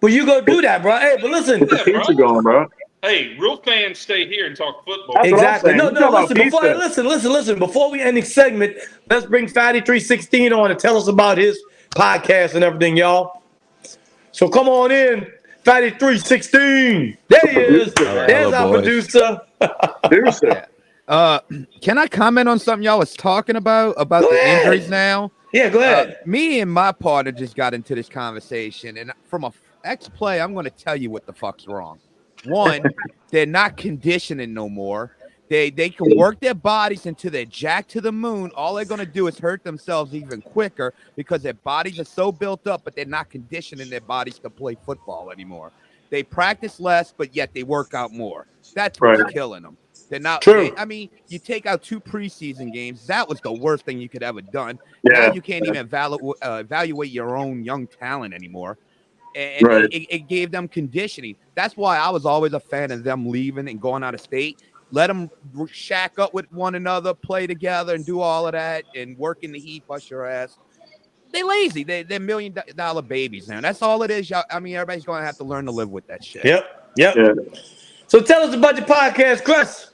Well, you go do that, bro. Hey, but listen. Get the pizza going, bro. Hey, real fans stay here and talk football. Exactly. No, listen. Before we end the segment, let's bring Fatty316 on to tell us about his podcast and everything, y'all. So come on in, Fatty316. There he is. There's our producer. Can I comment on something y'all was talking about the injuries now? Yeah, go ahead. Me and my partner just got into this conversation, and from a ex-play, I'm going to tell you what the fuck's wrong. One, they're not conditioning no more. They can work their bodies until they're jacked to the moon. All they're going to do is hurt themselves even quicker because their bodies are so built up, but they're not conditioning their bodies to play football anymore. They practice less, but yet they work out more. That's what's killing them. They're not. True. I mean, you take out 2 preseason games. That was the worst thing you could ever done. Yeah. Now you can't even evaluate your own young talent anymore. And it gave them conditioning. That's why I was always a fan of them leaving and going out of state. Let them shack up with one another, play together, and do all of that, and work in the heat, bust your ass. They lazy. They're $1 million babies now. That's all it is. Y'all. I mean, everybody's going to have to learn to live with that shit. Yep. Yeah. So tell us about your podcast, Chris.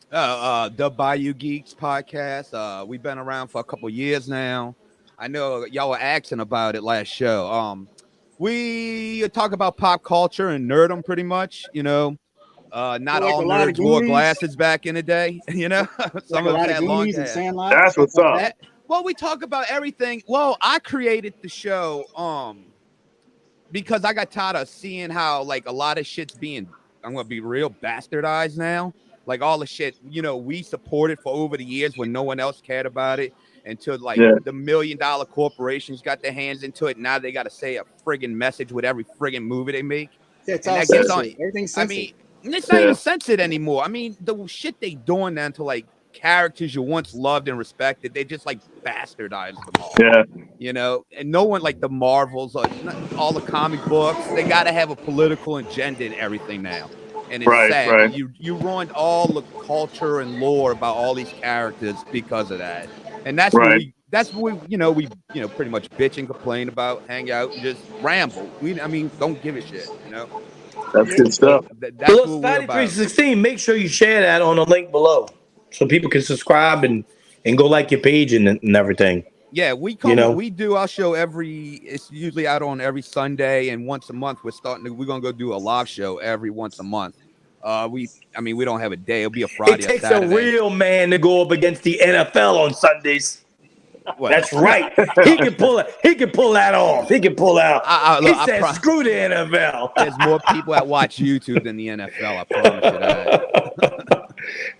The Bayou Geeks podcast. We've been around for a couple years now. I know y'all were asking about it last show. We talk about pop culture and nerdom pretty much, you know. Not all nerds wore glasses back in the day, you know. Some of them had long hair. That's what's up. Well, we talk about everything. Well, I created the show because I got tired of seeing how like a lot of shit's being, I'm gonna be real, bastardized now. Like all the shit, you know, we supported for over the years when no one else cared about it until like the $1 million corporations got their hands into it. Now they got to say a friggin' message with every friggin' movie they make. Yeah, it's all censored. Everything's censored. I mean, it's not even censored anymore. I mean, the shit they doing now to like characters you once loved and respected, they just like bastardize them all. Yeah. You know, and no one like the Marvels or all the comic books, they got to have a political agenda in everything now. And it's sad. Right. You ruined all the culture and lore about all these characters because of that. And that's what we pretty much bitch and complain about, hang out, and just ramble. Don't give a shit, you know. That's good stuff. That's what we're about. 316, make sure you share that on the link below so people can subscribe and go like your page and everything. Yeah, we do our show it's usually out on every Sunday, and once a month we're gonna go do a live show every once a month. We don't have a day. It'll be a Friday. It takes or Saturday. a real man to go up against the NFL on Sundays. Well, that's right. He can pull it. He can pull that off. He can pull out. He said, "Screw the NFL." There's more people that watch YouTube than the NFL. I promise you that.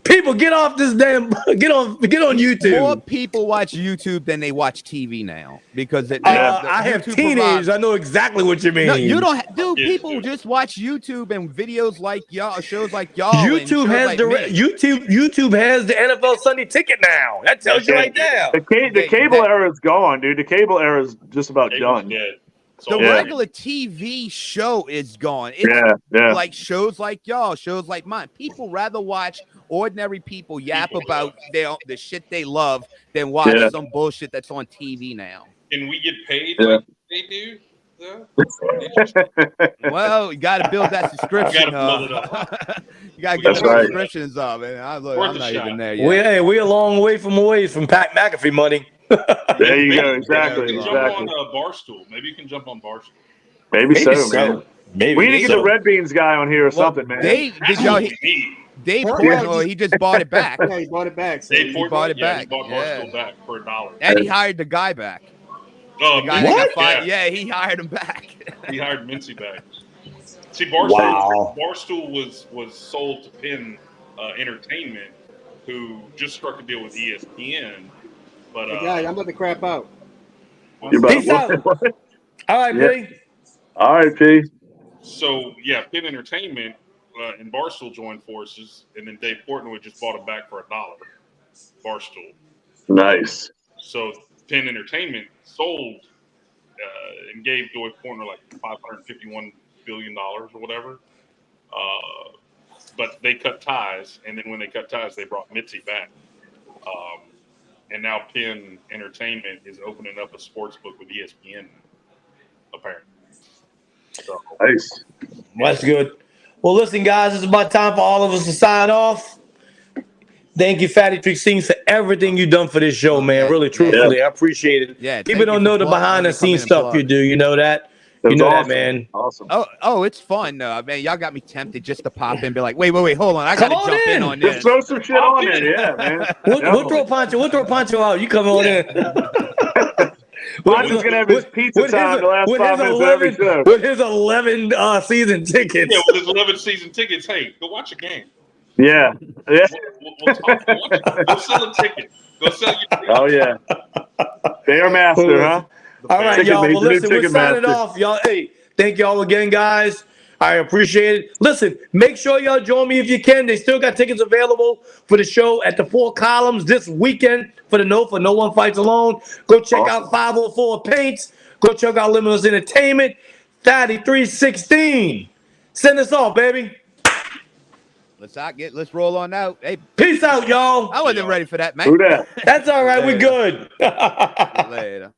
People, get off this damn. Get on YouTube. More people watch YouTube than they watch TV now because I have teenagers. I know exactly what you mean. No, you don't, dude. People just watch YouTube and videos like y'all, shows like y'all. YouTube has YouTube has the NFL Sunday Ticket now. That tells you right now. The cable era is gone, dude. The cable era is just about done. The regular TV show is gone. It's like shows like y'all, shows like mine. People rather watch ordinary people yap about the shit they love than watch some bullshit that's on TV now. Can we get paid like they do? Well, you got to build that subscription. You got to get the subscriptions up, man. I'm not even there yet. We're a long way from Pat McAfee money. There you go. Exactly. Jump on Barstool. Maybe you can jump on Barstool. Maybe so, man. Maybe. We need to get the Red Beans guy on here or something, man. Dave Portnoy, he just bought it back. Yeah, he bought it back. So he bought it back. He bought Barstool back for $1. And he hired the guy back. The guy that got fired. Yeah, he hired him back. He hired Mincy back. See, Barstool was sold to Penn Entertainment, who just struck a deal with ESPN. But I'm about to crap out. Peace out. All right, P. All right, P. So Penn Entertainment and Barstool joined forces, and then Dave Portnoy just bought it back for $1. Barstool. Nice. So Penn Entertainment sold and gave Dave Portnoy like $551 billion or whatever. But they cut ties, and then when they cut ties, they brought Mitzi back. And now Penn Entertainment is opening up a sports book with ESPN, apparently. So, nice. That's good. Well, listen, guys, it's about time for all of us to sign off. Thank you, Fatty 316, for everything you've done for this show, man. Really, truthfully, I appreciate it. Yeah, people don't know the behind-the-scenes stuff you do. You know that? You know that, man. Awesome. Oh, it's fun. Man, y'all got me tempted just to pop in and be like, wait, hold on. I got to jump in on this. Just throw some shit on there. Yeah, man. We'll throw Pancho out. You come on in. Pancho's going to have his pizza time the last 5 minutes of every show. With his 11 season tickets. Yeah, with his 11 season tickets. Hey, go watch a game. Yeah. Yeah. We'll talk. Go sell a ticket. Go sell your ticket. Oh yeah. Bear Master, huh? All right, Ticket- y'all. he's Well, the new listen, we're ticket signing master. off, y'all. Hey, thank y'all again, guys. I appreciate it. Listen, make sure y'all join me if you can. They still got tickets available for the show at the Four Columns this weekend for No One Fights Alone. Go check out 504 Paints. Go check out Limitless Entertainment. 3316. Send us off, baby. Let's roll on out. Hey, Peace out, y'all. I wasn't ready for that, man. Who that? That's all right. We're Later. good. Later.